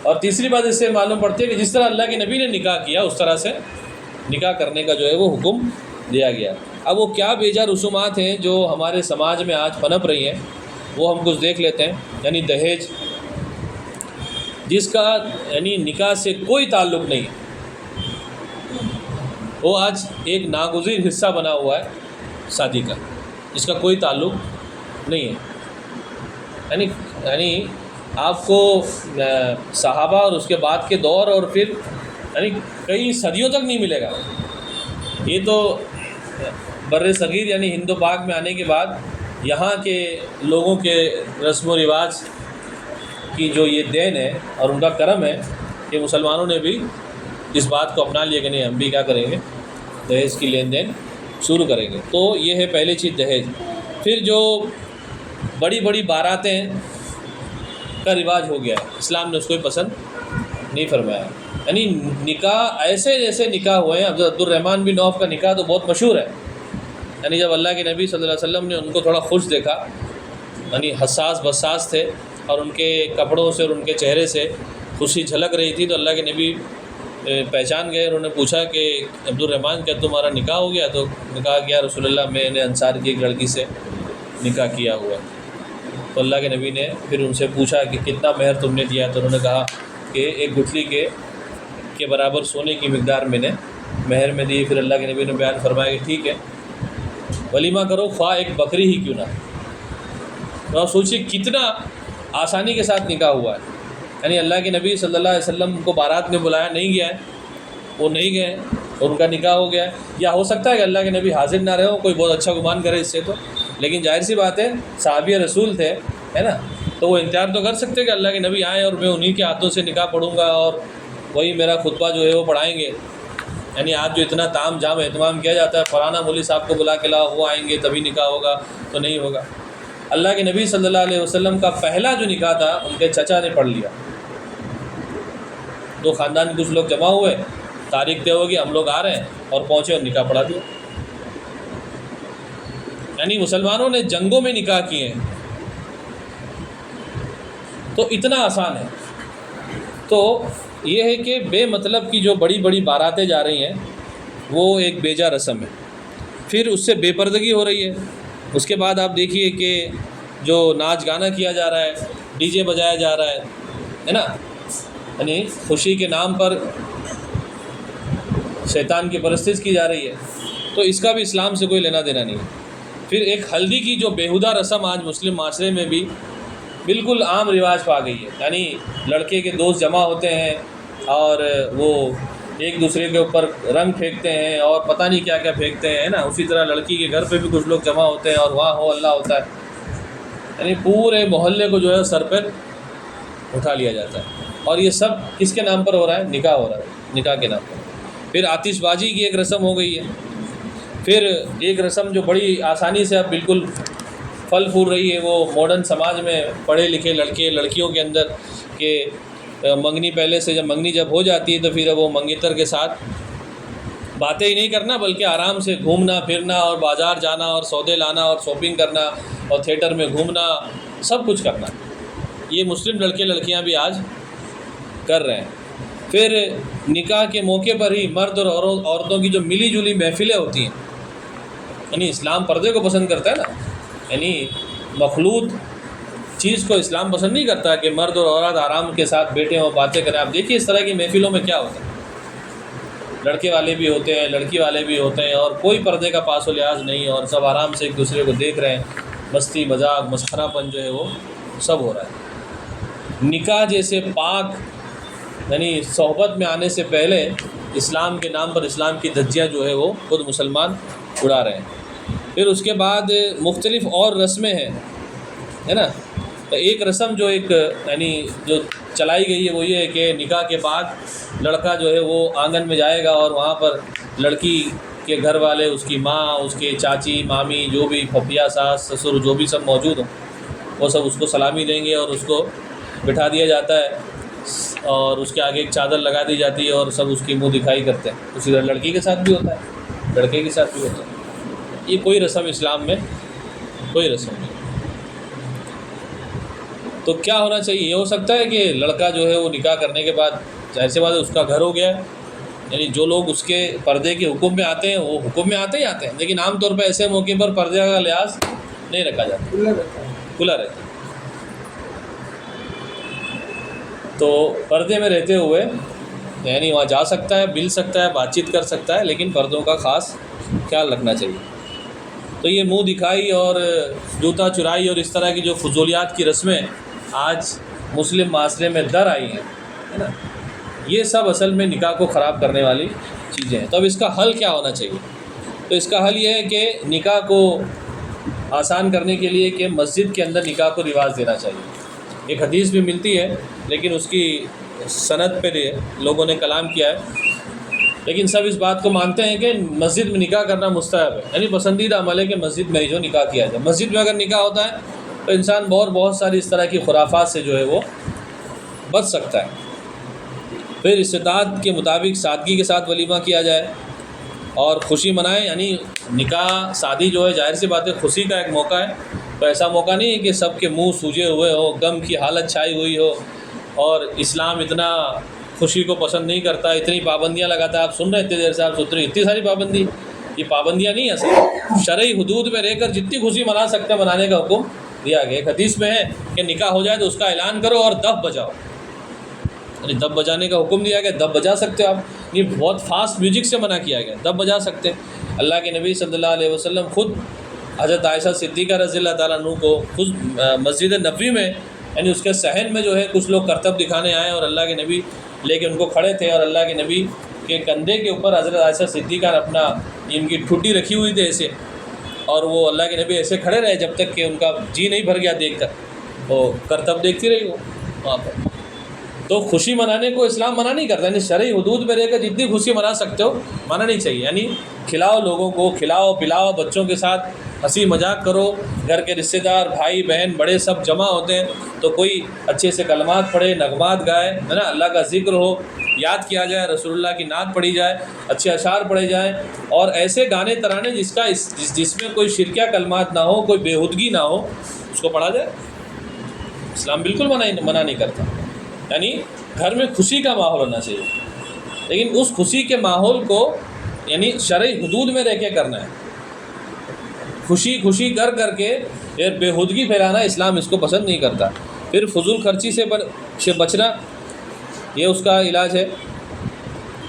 اور تیسری بات اس سے معلوم پڑتی ہے کہ جس طرح اللہ کے نبی نے نکاح کیا اس طرح سے نکاح کرنے کا جو ہے وہ حکم دیا گیا۔ اب وہ کیا بیجا رسومات ہیں جو ہمارے سماج میں آج پنپ رہی ہیں وہ ہم کچھ دیکھ لیتے ہیں۔ یعنی دہیج، جس کا یعنی نکاح سے کوئی تعلق نہیں، وہ آج ایک ناگزیر حصہ بنا ہوا ہے شادی کا، اس کا کوئی تعلق نہیں ہے۔ یعنی آپ کو صحابہ اور اس کے بعد کے دور اور پھر یعنی کئی صدیوں تک نہیں ملے گا۔ یہ تو بر صغیر یعنی ہند و پاک میں آنے کے بعد یہاں کے لوگوں کے رسم و رواج کی جو یہ دین ہے اور ان کا کرم ہے کہ مسلمانوں نے بھی اس بات کو اپنا لیا کہ نہیں ہم بھی کیا کریں گے، دہیج کی لین دین شروع کریں گے۔ تو یہ ہے پہلی چیز دہیج۔ پھر جو بڑی بڑی باراتیں کا رواج ہو گیا ہے، اسلام نے اس کو بھی پسند نہیں فرمایا۔ یعنی نکاح ایسے جیسے نکاح ہوئے ہیں، عبد الرحمن بن عوف کا نکاح تو بہت مشہور ہے۔ یعنی جب اللہ کے نبی صلی اللہ علیہ وسلم نے ان کو تھوڑا خوش دیکھا، یعنی حساس بساس تھے اور ان کے کپڑوں سے اور ان کے چہرے سے خوشی جھلک رہی تھی، تو اللہ کے نبی پہچان گئے۔ انہوں نے پوچھا کہ عبد الرحمن کیا تمہارا نکاح ہو گیا؟ تو کہا کہ یا رسول اللہ میں نے انصار کی ایک لڑکی سے نکاح کیا ہوا ہے۔ تو اللہ کے نبی نے پھر ان سے پوچھا کہ کتنا مہر تم نے دیا؟ تو انہوں نے کہا کہ ایک گٹھلی کے برابر سونے کی مقدار میں نے مہر میں دی۔ پھر اللہ کے نبی نے بیان فرمایا کہ ٹھیک ہے ولیمہ کرو، خواہ ایک بکری ہی کیوں نہ۔ تو آپ سوچیے کتنا آسانی کے ساتھ نکاح ہوا ہے۔ یعنی اللہ کے نبی صلی اللہ علیہ وسلم کو بارات میں بلایا، نہیں گیا ہے، وہ نہیں گئے اور ان کا نکاح ہو گیا ہے۔ یا ہو سکتا ہے کہ اللہ کے نبی حاضر نہ رہے ہو، کوئی بہت اچھا گمان کرے اس سے، تو لیکن ظاہر سی بات ہے صحابی رسول تھے، ہے نا، تو وہ انتظار تو کر سکتے کہ اللہ کے نبی آئیں اور میں انہی کے ہاتھوں سے نکاح پڑھوں گا اور وہی میرا خطبہ جو ہے وہ پڑھائیں گے۔ یعنی آج جو اتنا تام جام اہتمام کیا جاتا ہے، فلانا مولوی صاحب کو بلا کے لاؤ، وہ آئیں گے تبھی نکاح ہوگا، تو نہیں ہوگا۔ اللہ کے نبی صلی اللہ علیہ وسلم کا پہلا جو نکاح تھا ان کے چچا نے پڑھ لیا۔ دو خاندان کے کچھ لوگ جمع ہوئے، تاریخ طے ہوگی، ہم لوگ آ رہے ہیں، اور پہنچے اور نکاح پڑھا دیا۔ یعنی مسلمانوں نے جنگوں میں نکاح کیے ہیں، تو اتنا آسان ہے۔ تو یہ ہے کہ بے مطلب کی جو بڑی بڑی باراتیں جا رہی ہیں وہ ایک بیجا رسم ہے، پھر اس سے بے پردگی ہو رہی ہے۔ اس کے بعد آپ دیکھیے کہ جو ناچ گانا کیا جا رہا ہے، ڈی جے بجایا جا رہا ہے نا، یعنی خوشی کے نام پر شیطان کی پرستش کی جا رہی ہے، تو اس کا بھی اسلام سے کوئی لینا دینا نہیں ہے۔ پھر ایک ہلدی کی جو بیہودہ رسم آج مسلم معاشرے میں بھی بالکل عام رواج پا گئی ہے۔ یعنی لڑکے کے دوست جمع ہوتے ہیں اور وہ ایک دوسرے کے اوپر رنگ پھینکتے ہیں اور پتہ نہیں کیا کیا پھینکتے ہیں نا۔ اسی طرح لڑکی کے گھر پہ بھی کچھ لوگ جمع ہوتے ہیں اور وہاں ہو اللہ ہوتا ہے، یعنی پورے محلے کو جو ہے سر پر اٹھا لیا جاتا ہے۔ اور یہ سب کس کے نام پر ہو رہا ہے؟ نکاح ہو رہا ہے، نکاح کے نام پر۔ پھر آتش بازی کی ایک رسم ہو گئی ہے۔ پھر ایک رسم جو بڑی آسانی سے اب بالکل پھل پھول رہی ہے وہ ماڈرن سماج میں پڑھے لکھے لڑکے لڑکیوں کے اندر، کہ منگنی پہلے سے منگنی جب ہو جاتی ہے تو پھر وہ منگیتر کے ساتھ باتیں ہی نہیں کرنا بلکہ آرام سے گھومنا پھرنا اور بازار جانا اور سودے لانا اور شاپنگ کرنا اور تھیٹر میں گھومنا، سب کچھ کرنا. یہ مسلم لڑکے لڑکیاں بھی آج کر رہے ہیں. پھر نکاح کے موقع پر ہی مرد اور عورتوں کی جو ملی جلی محفلیں ہوتی ہیں، یعنی اسلام پردے کو پسند کرتا ہے نا، یعنی مخلوط چیز کو اسلام پسند نہیں کرتا کہ مرد اور عورت آرام کے ساتھ بیٹھے ہوں باتیں کریں. آپ دیکھیے اس طرح کی محفلوں میں کیا ہوتا ہے، لڑکے والے بھی ہوتے ہیں لڑکی والے بھی ہوتے ہیں اور کوئی پردے کا پاس و لحاظ نہیں، اور سب آرام سے ایک دوسرے کو دیکھ رہے ہیں، مستی مذاق مسخرہ پن جو ہے وہ سب ہو رہا ہے. نکاح جیسے پاک یعنی صحبت میں آنے سے پہلے اسلام کے نام پر اسلام کی دھجیاں جو ہے وہ خود مسلمان اڑا رہے ہیں. پھر اس کے بعد مختلف اور رسمیں ہیں، ہے نا. ایک رسم جو یعنی جو چلائی گئی ہے وہ یہ ہے کہ نکاح کے بعد لڑکا جو ہے وہ آنگن میں جائے گا اور وہاں پر لڑکی کے گھر والے، اس کی ماں، اس کے چاچی مامی، جو بھی پھپھیا ساس سسر جو بھی سب موجود ہوں، وہ سب اس کو سلامی دیں گے اور اس کو بٹھا دیا جاتا ہے اور اس کے آگے ایک چادر لگا دی جاتی ہے اور سب اس کی منہ دکھائی کرتے ہیں. اسی طرح لڑکی کے ساتھ بھی ہوتا ہے، لڑکے کے ساتھ بھی ہوتا ہے. یہ کوئی رسم اسلام میں کوئی رسم نہیں. تو کیا ہونا چاہیے؟ یہ ہو سکتا ہے کہ لڑکا جو ہے وہ نکاح کرنے کے بعد ظاہر سی بات ہے اس کا گھر ہو گیا ہے، یعنی جو لوگ اس کے پردے کے حکم میں آتے ہیں وہ حکم میں آتے ہی آتے ہیں، لیکن عام طور پہ ایسے موقع پر پردے کا لحاظ نہیں رکھا جاتا، کھلا رہتا ہے. تو پردے میں رہتے ہوئے یعنی وہاں جا سکتا ہے، مل سکتا ہے، بات چیت کر سکتا ہے، لیکن پردوں کا خاص خیال رکھنا چاہیے. تو یہ منہ دکھائی اور جوتا چرائی اور اس طرح کی جو فضولیات کی رسمیں آج مسلم معاشرے میں در آئی ہیں، ہے نا، یہ سب اصل میں نکاح کو خراب کرنے والی چیزیں ہیں. تو اب اس کا حل کیا ہونا چاہیے؟ تو اس کا حل یہ ہے کہ نکاح کو آسان کرنے کے لیے کہ مسجد کے اندر نکاح کو رواج دینا چاہیے. ایک حدیث بھی ملتی ہے لیکن اس کی سند پہ لوگوں نے کلام کیا ہے، لیکن سب اس بات کو مانتے ہیں کہ مسجد میں نکاح کرنا مستحب ہے، یعنی پسندیدہ عمل ہے کہ مسجد میں جو نکاح کیا جائے. مسجد میں اگر نکاح ہوتا ہے تو انسان بہت ساری اس طرح کی خرافات سے جو ہے وہ بچ سکتا ہے. پھر استطاعت کے مطابق سادگی کے ساتھ ولیمہ کیا جائے اور خوشی منائیں. یعنی نکاح شادی جو ہے ظاہر سی بات ہے خوشی کا ایک موقع ہے، تو ایسا موقع نہیں ہے کہ سب کے منہ سوجے ہوئے ہو، غم کی حالت چھائی ہوئی ہو اور اسلام اتنا خوشی کو پسند نہیں کرتا، اتنی پابندیاں لگاتا ہے. آپ سن رہے اتنی دیر سے، آپ سن رہے اتنی ساری پابندی، یہ پابندیاں نہیں ہیں. شرعی حدود میں رہ کر جتنی خوشی منا سکتے ہیں منانے کا حکم دیا گیا. ایک حدیث میں ہے کہ نکاح ہو جائے تو اس کا اعلان کرو اور دف بجاؤ، یعنی دف بجانے کا حکم دیا گیا. دف بجا سکتے ہو آپ، یہ بہت فاسٹ میوزک سے منع کیا گیا، دف بجا سکتے. اللہ کے نبی صلی اللہ علیہ وسلم خود حضرت عائشہ صدیقہ رضی اللہ تعالیٰ عنہ کو خود مسجد نبوی میں یعنی اس کے صحن میں جو ہے کچھ لوگ کرتب دکھانے آئے اور اللہ کے نبی لے کے ان کو کھڑے تھے اور اللہ کے نبی کے کندھے کے اوپر حضرت عائشہ صدیقہ نے اپنا ان کی ٹھوٹی رکھی ہوئی تھی ایسے، اور وہ اللہ کے نبی ایسے کھڑے رہے جب تک کہ ان کا جی نہیں بھر گیا دیکھ کر، وہ کرتب دیکھتی رہی وہ وہاں پر. تو خوشی منانے کو اسلام منع نہیں کرتا، یعنی شرعی حدود میں رہ کر جتنی خوشی منا سکتے ہو منانی چاہیے. یعنی کھلاؤ لوگوں کو، کھلاؤ پلاؤ، بچوں کے ساتھ ہنسی مذاق کرو. گھر کے رشتہ دار بھائی بہن بڑے سب جمع ہوتے ہیں تو کوئی اچھے سے کلمات پڑھے، نغمات گائے، ہے نا، اللہ کا ذکر ہو، یاد کیا جائے، رسول اللہ کی نعت پڑھی جائے، اچھے اشعار پڑھے جائیں اور ایسے گانے ترانے جس میں کوئی شرکیہ کلمات نہ ہو، کوئی بےہودگی نہ ہو، اس کو پڑھا جائے. اسلام بالکل منع نہیں کرتا. یعنی گھر میں خوشی کا ماحول ہونا چاہیے، لیکن اس خوشی کے ماحول کو یعنی شرعی حدود میں رہ کے کرنا ہے. خوشی کر کے بےہودگی پھیلانا اسلام اس کو پسند نہیں کرتا. پھر فضول خرچی سے بچنا یہ اس کا علاج ہے.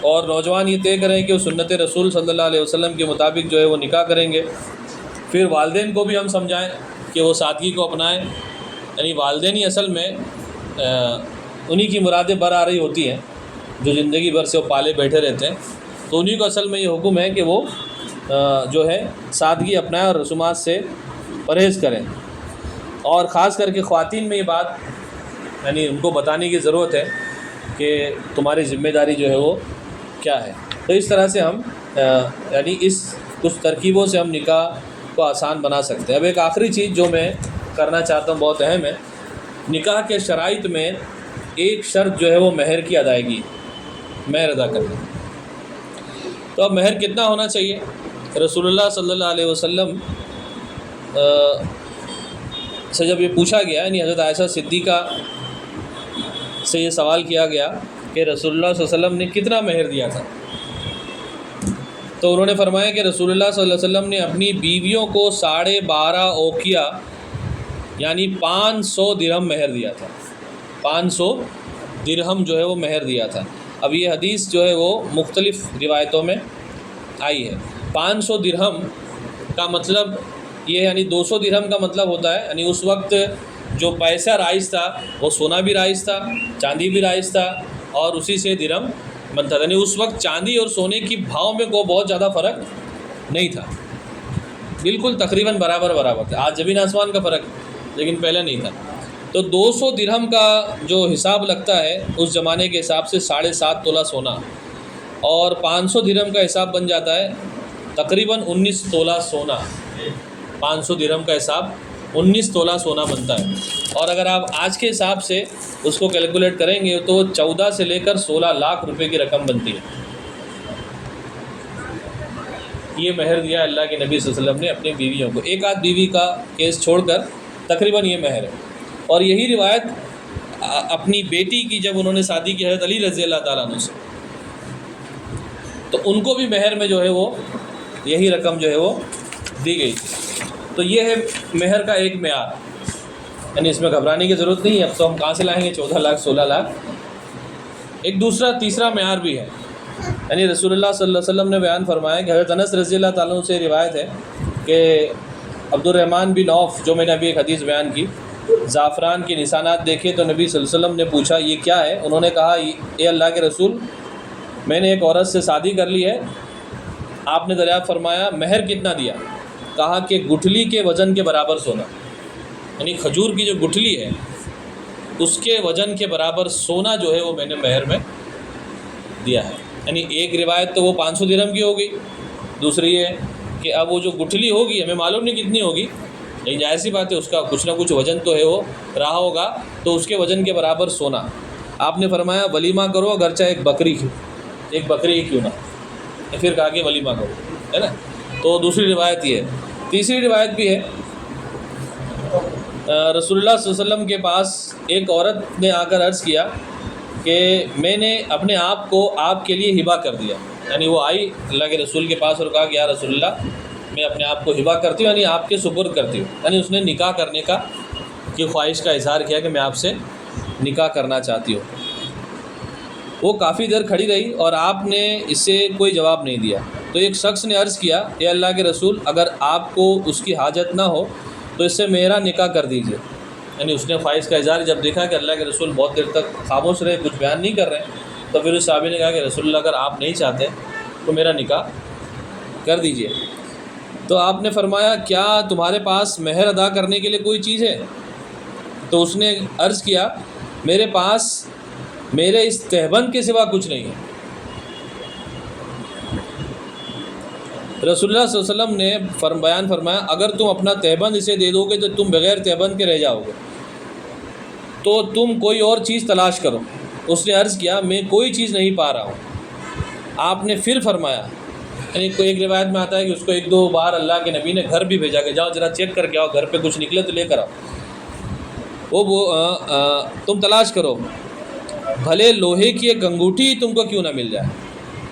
اور نوجوان یہ طے کریں کہ وہ سنت رسول صلی اللہ علیہ وسلم کے مطابق جو ہے وہ نکاح کریں گے. پھر والدین کو بھی ہم سمجھائیں کہ وہ سادگی کو اپنائیں. یعنی والدین ہی اصل میں انہی کی مرادیں بر آ رہی ہوتی ہیں جو زندگی بھر سے وہ پالے بیٹھے رہتے ہیں. تو انہی کو اصل میں یہ حکم ہے کہ وہ جو ہے سادگی اپنائیں اور رسومات سے پرہیز کریں. اور خاص کر کے خواتین میں یہ بات یعنی ان کو بتانے کی ضرورت ہے کہ تمہاری ذمہ داری جو ہے وہ کیا ہے. تو اس طرح سے ہم یعنی اس کچھ ترکیبوں سے ہم نکاح کو آسان بنا سکتے ہیں. اب ایک آخری چیز جو میں کرنا چاہتا ہوں بہت اہم ہے، نکاح کے شرائط میں ایک شرط جو ہے وہ مہر کی ادائیگی، مہر ادا کرنا۔ تو اب مہر کتنا ہونا چاہیے؟ رسول اللہ صلی اللہ علیہ وسلم سے جب یہ پوچھا گیا، یعنی حضرت عائشہ صدیقہ سے یہ سوال کیا گیا کہ رسول اللہ صلی اللہ علیہ وسلم نے کتنا مہر دیا تھا، تو انہوں نے فرمایا کہ رسول اللہ صلی اللہ علیہ وسلم نے اپنی بیویوں کو 12.5 اوقیہ یعنی 500 درہم مہر دیا تھا، 500 درہم جو ہے وہ مہر دیا تھا۔ اب یہ حدیث جو ہے وہ مختلف روایتوں میں آئی ہے۔ 500 درہم کا مطلب یہ یعنی 200 درہم کا مطلب ہوتا ہے، یعنی اس وقت جو پیسہ رائج تھا وہ سونا بھی رائج تھا، چاندی بھی رائج تھا، اور اسی سے درہم بنتا تھا۔ یعنی اس وقت چاندی اور سونے کی بھاؤ میں کوئی بہت زیادہ فرق نہیں تھا، بالکل تقریباً برابر تھا۔ آج زمین آسمان کا فرق ہے، لیکن پہلے نہیں تھا۔ تو 200 درہم کا جو حساب لگتا ہے اس زمانے کے حساب سے 7.5 تولہ سونا، اور 500 درہم کا حساب بن جاتا ہے تقریباً 19 تولہ سونا۔ 500 درہم کا حساب 19 تولہ سونا بنتا ہے، اور اگر آپ آج کے حساب سے اس کو کیلکولیٹ کریں گے تو 14 سے لے کر 16 لاکھ روپے کی رقم بنتی ہے۔ یہ مہر دیا اللہ کے نبی صلی اللہ علیہ وسلم نے اپنی بیویوں کو، ایک آدھ بیوی کا کیس چھوڑ کر تقریباً یہ مہر ہے۔ اور یہی روایت اپنی بیٹی کی جب انہوں نے شادی کی حضرت علی رضی اللہ تعالیٰ عنہ سے، تو ان کو بھی مہر میں جو ہے وہ یہی رقم جو ہے وہ دی گئی تھی۔ تو یہ ہے مہر کا ایک معیار، یعنی اس میں گھبرانے کی ضرورت نہیں ہے۔ اب تو ہم کہاں سے لائیں گے 14 لاکھ 16 لاکھ؟ ایک تیسرا معیار بھی ہے، یعنی رسول اللہ صلی اللہ علیہ وسلم نے بیان فرمایا کہ حضرت انس رضی اللہ تعالیٰ عنہ سے روایت ہے کہ عبد الرحمن بن عوف، جو میں نے ابھی ایک حدیث بیان کی، زعفران کے نشانات دیکھے تو نبی صلی اللہ علیہ وسلم نے پوچھا یہ کیا ہے؟ انہوں نے کہا اے اللہ کے رسول، میں نے ایک عورت سے شادی کر لی ہے۔ آپ نے دریافت فرمایا مہر کتنا دیا؟ کہا کہ گٹھلی کے وزن کے برابر سونا، یعنی کھجور کی جو گٹھلی ہے اس کے وزن کے برابر سونا جو ہے وہ میں نے مہر میں دیا ہے۔ یعنی ایک روایت تو وہ 500 درہم کی ہوگی، دوسری یہ کہ اب وہ جو گٹھلی ہوگی ہمیں معلوم نہیں کتنی ہوگی، لیکن ظاہر سی بات ہے اس کا کچھ نہ کچھ وزن تو ہے وہ رہا ہوگا، تو اس کے وزن کے برابر سونا۔ آپ نے فرمایا ولیمہ کرو اگرچہ ایک بکری ہی کیوں نہ، پھر کہا کہ ولیمہ کرو، ہے نا۔ تو دوسری روایت یہ ہے۔ تیسری روایت بھی ہے، رسول اللہ صلی اللہ علیہ وسلم کے پاس ایک عورت نے آ کر عرض کیا کہ میں نے اپنے آپ کو آپ کے لیے ہبہ کر دیا، یعنی وہ آئی اللہ کے رسول کے پاس اور کہا کہ یا رسول اللہ میں اپنے آپ کو ہبہ کرتی ہوں، یعنی آپ کے سپرد کرتی ہوں، یعنی اس نے نکاح کرنے کی خواہش کا اظہار کیا کہ میں آپ سے نکاح کرنا چاہتی ہوں۔ وہ کافی دیر کھڑی رہی اور آپ نے اس سے کوئی جواب نہیں دیا۔ تو ایک شخص نے عرض کیا اے اللہ کے رسول، اگر آپ کو اس کی حاجت نہ ہو تو اس سے میرا نکاح کر دیجیے۔ یعنی اس نے خواہش کا اظہار جب دیکھا کہ اللہ کے رسول بہت دیر تک خاموش رہے، کچھ بیان نہیں کر رہے، تو پھر اس صحابی نے کہا کہ رسول اللہ اگر آپ نہیں چاہتے تو میرا نکاح کر دیجیے۔ تو آپ نے فرمایا کیا تمہارے پاس مہر ادا کرنے کے لیے کوئی چیز ہے؟ تو اس نے عرض کیا میرے پاس میرے اس تہبند کے سوا کچھ نہیں ہے۔ رسول اللہ صلی اللہ علیہ وسلم نے بیان فرمایا اگر تم اپنا تہبند اسے دے دو گے تو تم بغیر تہبند کے رہ جاؤ گے، تو تم کوئی اور چیز تلاش کرو۔ اس نے عرض کیا میں کوئی چیز نہیں پا رہا ہوں۔ آپ نے پھر فرمایا، یعنی ایک روایت میں آتا ہے کہ اس کو 1-2 بار اللہ کے نبی نے گھر بھی بھیجا کہ جاؤ ذرا چیک کر کے آؤ، گھر پہ کچھ نکلے تو لے کر آؤ۔ تم تلاش کرو بھلے لوہے کی ایک انگوٹھی تم کو کیوں نہ مل جائے۔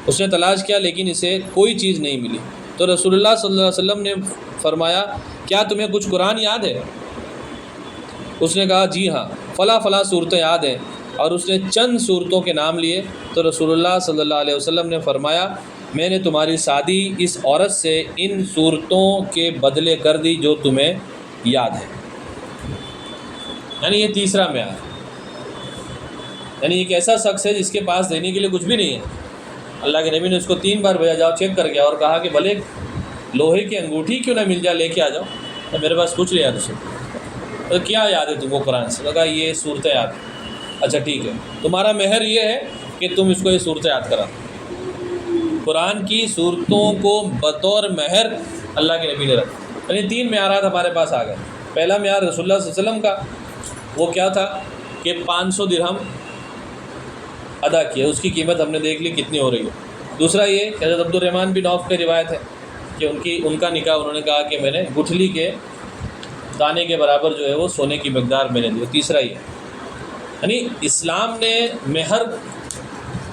اس نے تلاش کیا لیکن اسے کوئی چیز نہیں ملی۔ تو رسول اللہ صلی اللہ علیہ وسلم نے فرمایا کیا تمہیں کچھ قرآن یاد ہے؟ اس نے کہا جی ہاں، فلاں صورتیں یاد ہیں، اور اس نے چند صورتوں کے نام لیے۔ تو رسول اللہ صلی اللہ علیہ وسلم نے فرمایا میں نے تمہاری شادی اس عورت سے ان صورتوں کے بدلے کر دی جو تمہیں یاد ہے۔ یعنی یہ تیسرا معیار، یعنی ایک ایسا شخص ہے جس کے پاس دینے کے لیے کچھ بھی نہیں ہے، اللہ کے نبی نے اس کو 3 بار بھیجا جاؤ چیک کر کے اور کہا کہ بھلے لوہے کی انگوٹھی کیوں نہ مل جائے لے کے آ جاؤ، تو میرے پاس کچھ نہیں یاد اسے۔ تو کیا یاد ہے تم کو قرآن سے؟ کہا یہ صورتیں یاد ہیں۔ اچھا ٹھیک ہے، تمہارا مہر یہ ہے کہ تم اس کو یہ صورتیں یاد کرا۔ قرآن کی صورتوں کو بطور مہر اللہ کے نبی نے رکھا۔ یعنی 3 معیارات ہمارے پاس آ گئے۔ پہلا معیار رسول اللہ صلی اللہ علیہ وسلم کا، وہ کیا تھا کہ 500 درہم ادا کیا، اس کی قیمت ہم نے دیکھ لی کتنی ہو رہی ہے۔ دوسرا یہ کہ حضرت عبد الرحمن بن عوف کی روایت ہے کہ ان کا نکاح انہوں نے کہا کہ میں نے گٹھلی کے دانے کے برابر جو ہے وہ سونے کی مقدار میں نے دی۔ تیسرا یہ یعنی اسلام نے مہر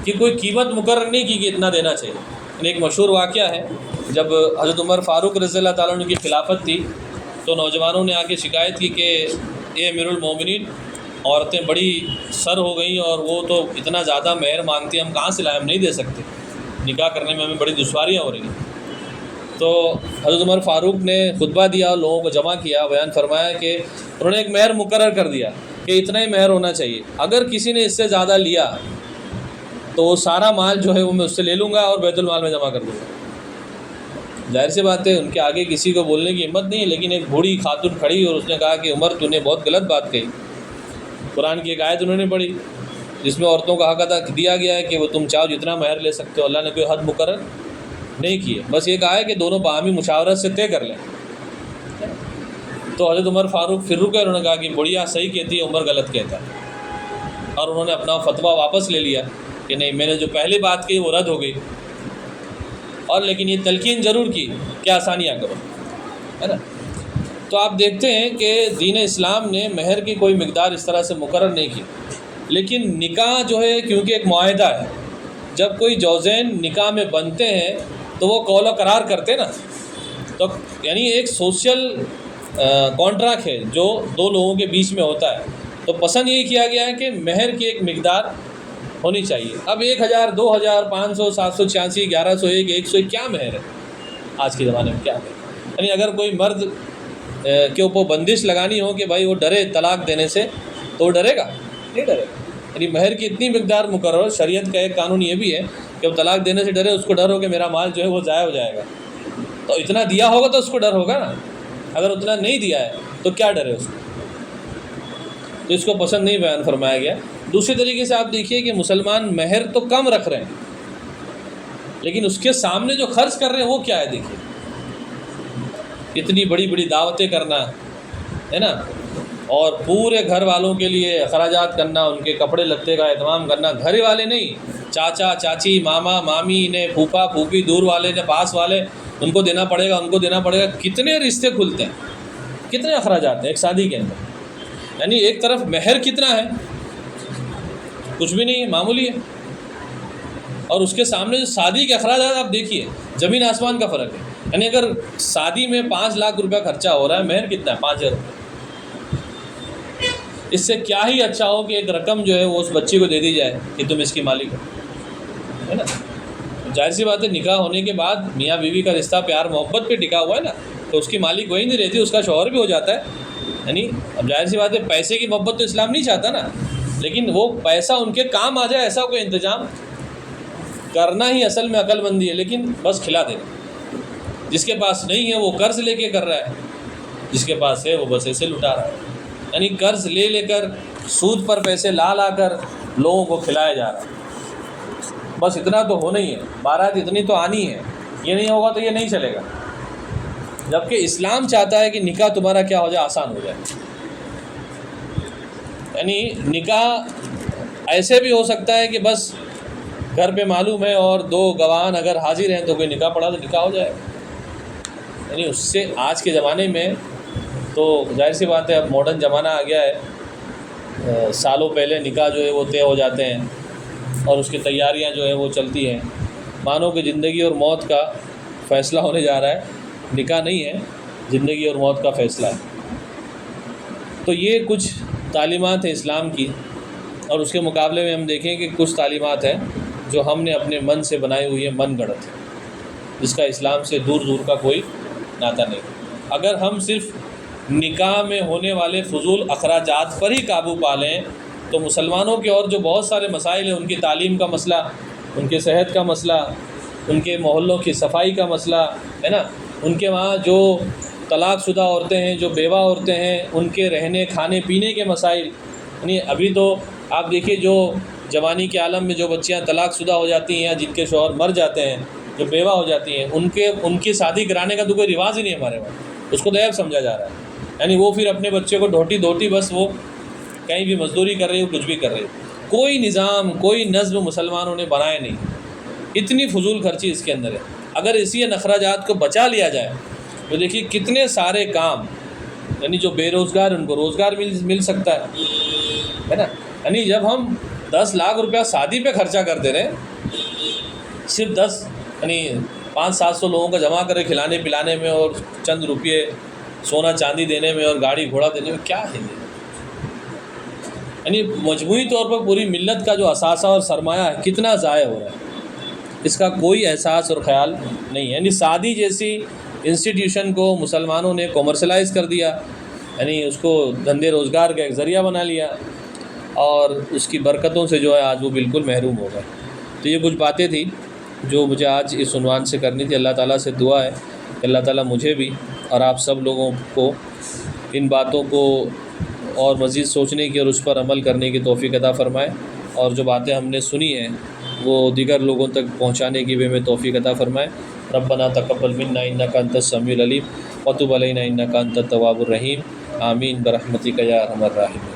کی کوئی قیمت مقرر نہیں کی کہ اتنا دینا چاہیے۔ یعنی ایک مشہور واقعہ ہے، جب حضرت عمر فاروق رضی اللہ تعالیٰ عنہ کی خلافت تھی تو نوجوانوں نے آ کے شکایت کی کہ اے امیر المومنین، عورتیں بڑی سر ہو گئیں اور وہ تو اتنا زیادہ مہر مانگتی ہیں، ہم کہاں سے لائیں، ہم نہیں دے سکتے، نکاح کرنے میں ہمیں بڑی دشواریاں ہو رہی ہیں۔ تو حضرت عمر فاروق نے خطبہ دیا اور لوگوں کو جمع کیا، بیان فرمایا کہ انہوں نے ایک مہر مقرر کر دیا کہ اتنا ہی مہر ہونا چاہیے، اگر کسی نے اس سے زیادہ لیا تو وہ سارا مال جو ہے وہ میں اس سے لے لوں گا اور بیت المال میں جمع کر دوں گا۔ ظاہر سی بات ہے ان کے آگے کسی کو بولنے کی ہمت نہیں، لیکن ایک بوڑھی خاتون کھڑی اور اس نے کہا کہ عمر تو نے بہت غلط بات کہی۔ قرآن کی ایک آیت انہوں نے پڑھی جس میں عورتوں کا حق ادا دیا گیا ہے کہ وہ تم چاہو جتنا مہر لے سکتے ہو، اللہ نے کوئی حد مقرر نہیں کی ہے، بس یہ کہا ہے کہ دونوں باہمی مشاورت سے طے کر لیں۔ تو حضرت عمر فاروق پھر رکے، انہوں نے کہا کہ بڑھیا صحیح کہتی ہے، عمر غلط کہتا ہے، اور انہوں نے اپنا فتویٰ واپس لے لیا کہ نہیں، میں نے جو پہلی بات کہی وہ رد ہو گئی، اور لیکن یہ تلقین ضرور کی کہ آسانیاں کرو، ہے نا۔ تو آپ دیکھتے ہیں کہ دین اسلام نے مہر کی کوئی مقدار اس طرح سے مقرر نہیں کی، لیکن نکاح جو ہے کیونکہ ایک معاہدہ ہے، جب کوئی جوزین نکاح میں بنتے ہیں تو وہ قول و قرار کرتے نا، تو یعنی ایک سوشل کانٹریکٹ ہے جو دو لوگوں کے بیچ میں ہوتا ہے، تو پسند یہی کیا گیا ہے کہ مہر کی ایک مقدار ہونی چاہیے۔ اب 1000 2000 500 786 1101 101 کیا مہر ہے آج کے زمانے میں؟ کیا ہے؟ یعنی اگر کوئی مرد کے اوپر بندش لگانی ہو کہ بھائی وہ ڈرے طلاق دینے سے تو وہ ڈرے گا؟ نہیں ڈرے گا۔ یعنی مہر کی اتنی مقدار مقرر، شریعت کا ایک قانون یہ بھی ہے کہ وہ طلاق دینے سے ڈرے، اس کو ڈر ہو کہ میرا مال جو ہے وہ ضائع ہو جائے گا، تو اتنا دیا ہوگا تو اس کو ڈر ہوگا نا، اگر اتنا نہیں دیا ہے تو کیا ڈرے اس کو؟ تو اس کو پسند نہیں بیان فرمایا گیا۔ دوسری طریقے سے آپ دیکھیے کہ مسلمان مہر تو کم رکھ رہے ہیں، لیکن اس کے سامنے جو خرچ کر رہے ہیں وہ کیا ہے؟ دیکھیے اتنی بڑی بڑی دعوتیں کرنا ہے نا، اور پورے گھر والوں کے لیے اخراجات کرنا، ان کے کپڑے لتے کا اہتمام کرنا، گھر والے نہیں، چاچا چاچی ماما مامی نے، پھوپھا پھوپھی، دور والے نے، پاس والے، ان کو دینا پڑے گا، ان کو دینا پڑے گا، کتنے رشتے کھلتے ہیں، کتنے اخراجات ہیں ایک شادی کے اندر۔ یعنی ایک طرف مہر کتنا ہے، کچھ بھی نہیں ہے، معمولی ہے، اور اس کے سامنے جو شادی کے اخراجات آپ دیکھیے، زمین آسمان کا فرق ہے۔ یعنی اگر شادی میں 5 لاکھ روپیہ خرچہ ہو رہا ہے، مہر کتنا ہے؟ 5000 روپے۔ اس سے کیا ہی اچھا ہو کہ ایک رقم جو ہے وہ اس بچی کو دے دی جائے کہ تم اس کی مالک ہو، ہے نا۔ ظاہر سی بات ہے نکاح ہونے کے بعد میاں بیوی کا رشتہ پیار محبت پہ ٹکا ہوا ہے نا، تو اس کی مالک وہی نہیں رہتی، اس کا شوہر بھی ہو جاتا ہے۔ یعنی اب ظاہر سی بات ہے پیسے کی محبت تو اسلام نہیں چاہتا نا، لیکن وہ پیسہ ان کے کام آ جائے ایسا کوئی انتظام کرنا ہی اصل میں عقل مندی ہے، لیکن بس کھلا دینا۔ جس کے پاس نہیں ہے وہ قرض لے کے کر رہا ہے، جس کے پاس ہے وہ بس ایسے لٹا رہا ہے۔ یعنی قرض لے لے کر، سود پر پیسے لا کر لوگوں کو کھلایا جا رہا ہے۔ بس اتنا تو ہونا ہی ہے، بارات اتنی تو آنی ہے، یہ نہیں ہوگا تو یہ نہیں چلے گا۔ جبکہ اسلام چاہتا ہے کہ نکاح تمہارا کیا ہو جائے، آسان ہو جائے۔ یعنی نکاح ایسے بھی ہو سکتا ہے کہ بس گھر پہ معلوم ہے اور 2 گواہان اگر حاضر ہیں تو کوئی نکاح پڑھا تو نکاح ہو جائے۔ یعنی اس سے آج کے زمانے میں تو ظاہر سی بات ہے اب ماڈرن زمانہ آ گیا ہے، سالوں پہلے نکاح جو ہے وہ طے ہو جاتے ہیں اور اس کی تیاریاں جو ہیں وہ چلتی ہیں، مانو کہ زندگی اور موت کا فیصلہ ہونے جا رہا ہے، نکاح نہیں ہے، زندگی اور موت کا فیصلہ ہے۔ تو یہ کچھ تعلیمات ہیں اسلام کی، اور اس کے مقابلے میں ہم دیکھیں کہ کچھ تعلیمات ہیں جو ہم نے اپنے من سے بنائی ہوئی ہے، من گڑت، جس کا اسلام سے دور دور کا کوئی ناطہ نہیں۔ اگر ہم صرف نکاح میں ہونے والے فضول اخراجات پر ہی قابو پا لیں تو مسلمانوں کے اور جو بہت سارے مسائل ہیں، ان کی تعلیم کا مسئلہ، ان کے صحت کا مسئلہ، ان کے محلوں کی صفائی کا مسئلہ ہے نا، ان کے وہاں جو طلاق شدہ عورتیں ہیں، جو بیوہ عورتیں ہیں، ان کے رہنے کھانے پینے کے مسائل، یعنی ابھی تو آپ دیکھیے جو جوانی کے عالم میں جو بچیاں طلاق شدہ ہو جاتی ہیں یا جن کے شوہر مر جاتے ہیں، جو بیوہ ہو جاتی ہیں، ان کی شادی کرانے کا تو کوئی رواج ہی نہیں ہمارے وہاں، اس کو تو عیب سمجھا جا رہا ہے۔ یعنی وہ پھر اپنے بچے کو دھوتی بس وہ کہیں بھی مزدوری کر رہی ہو، کچھ بھی کر رہی ہو، کوئی نظام کوئی نظم مسلمانوں نے بنائے نہیں، اتنی فضول خرچی اس کے اندر ہے۔ اگر اسی ان اخراجات کو بچا لیا جائے تو دیکھیے کتنے سارے کام، یعنی جو بے روزگار ان کو روزگار مل سکتا ہے نا۔ یعنی جب ہم 10 لاکھ روپیہ شادی پہ خرچہ کرتے رہے، صرف 10 یعنی 500-700 لوگوں کا جمع کرے کھلانے پلانے میں اور چند روپئے سونا چاندی دینے میں اور گاڑی گھوڑا دینے میں، کیا ہے یہ؟ یعنی مجموعی طور پر پوری ملت کا جو اثاثہ اور سرمایہ ہے کتنا ضائع ہو رہا ہے، اس کا کوئی احساس اور خیال نہیں ہے۔ یعنی شادی جیسی انسٹیٹیوشن کو مسلمانوں نے کمرشلائز کر دیا، یعنی اس کو دھندے روزگار کا ایک ذریعہ بنا لیا، اور اس کی برکتوں سے جو ہے آج وہ بالکل محروم ہو گئے۔ تو یہ کچھ باتیں تھیں جو مجھے آج اس عنوان سے کرنی تھی۔ اللہ تعالیٰ سے دعا ہے کہ اللہ تعالیٰ مجھے بھی اور آپ سب لوگوں کو ان باتوں کو اور مزید سوچنے کی اور اس پر عمل کرنے کی توفیق عطا فرمائے، اور جو باتیں ہم نے سنی ہیں وہ دیگر لوگوں تک پہنچانے کی بھی ہمیں توفیق عطا فرمائے۔ ربنا تقبل منا انک انت السمیع العلیم وتب علینا انک انت التواب الرحیم، آمین برحمتک یا ارحم الراحمین۔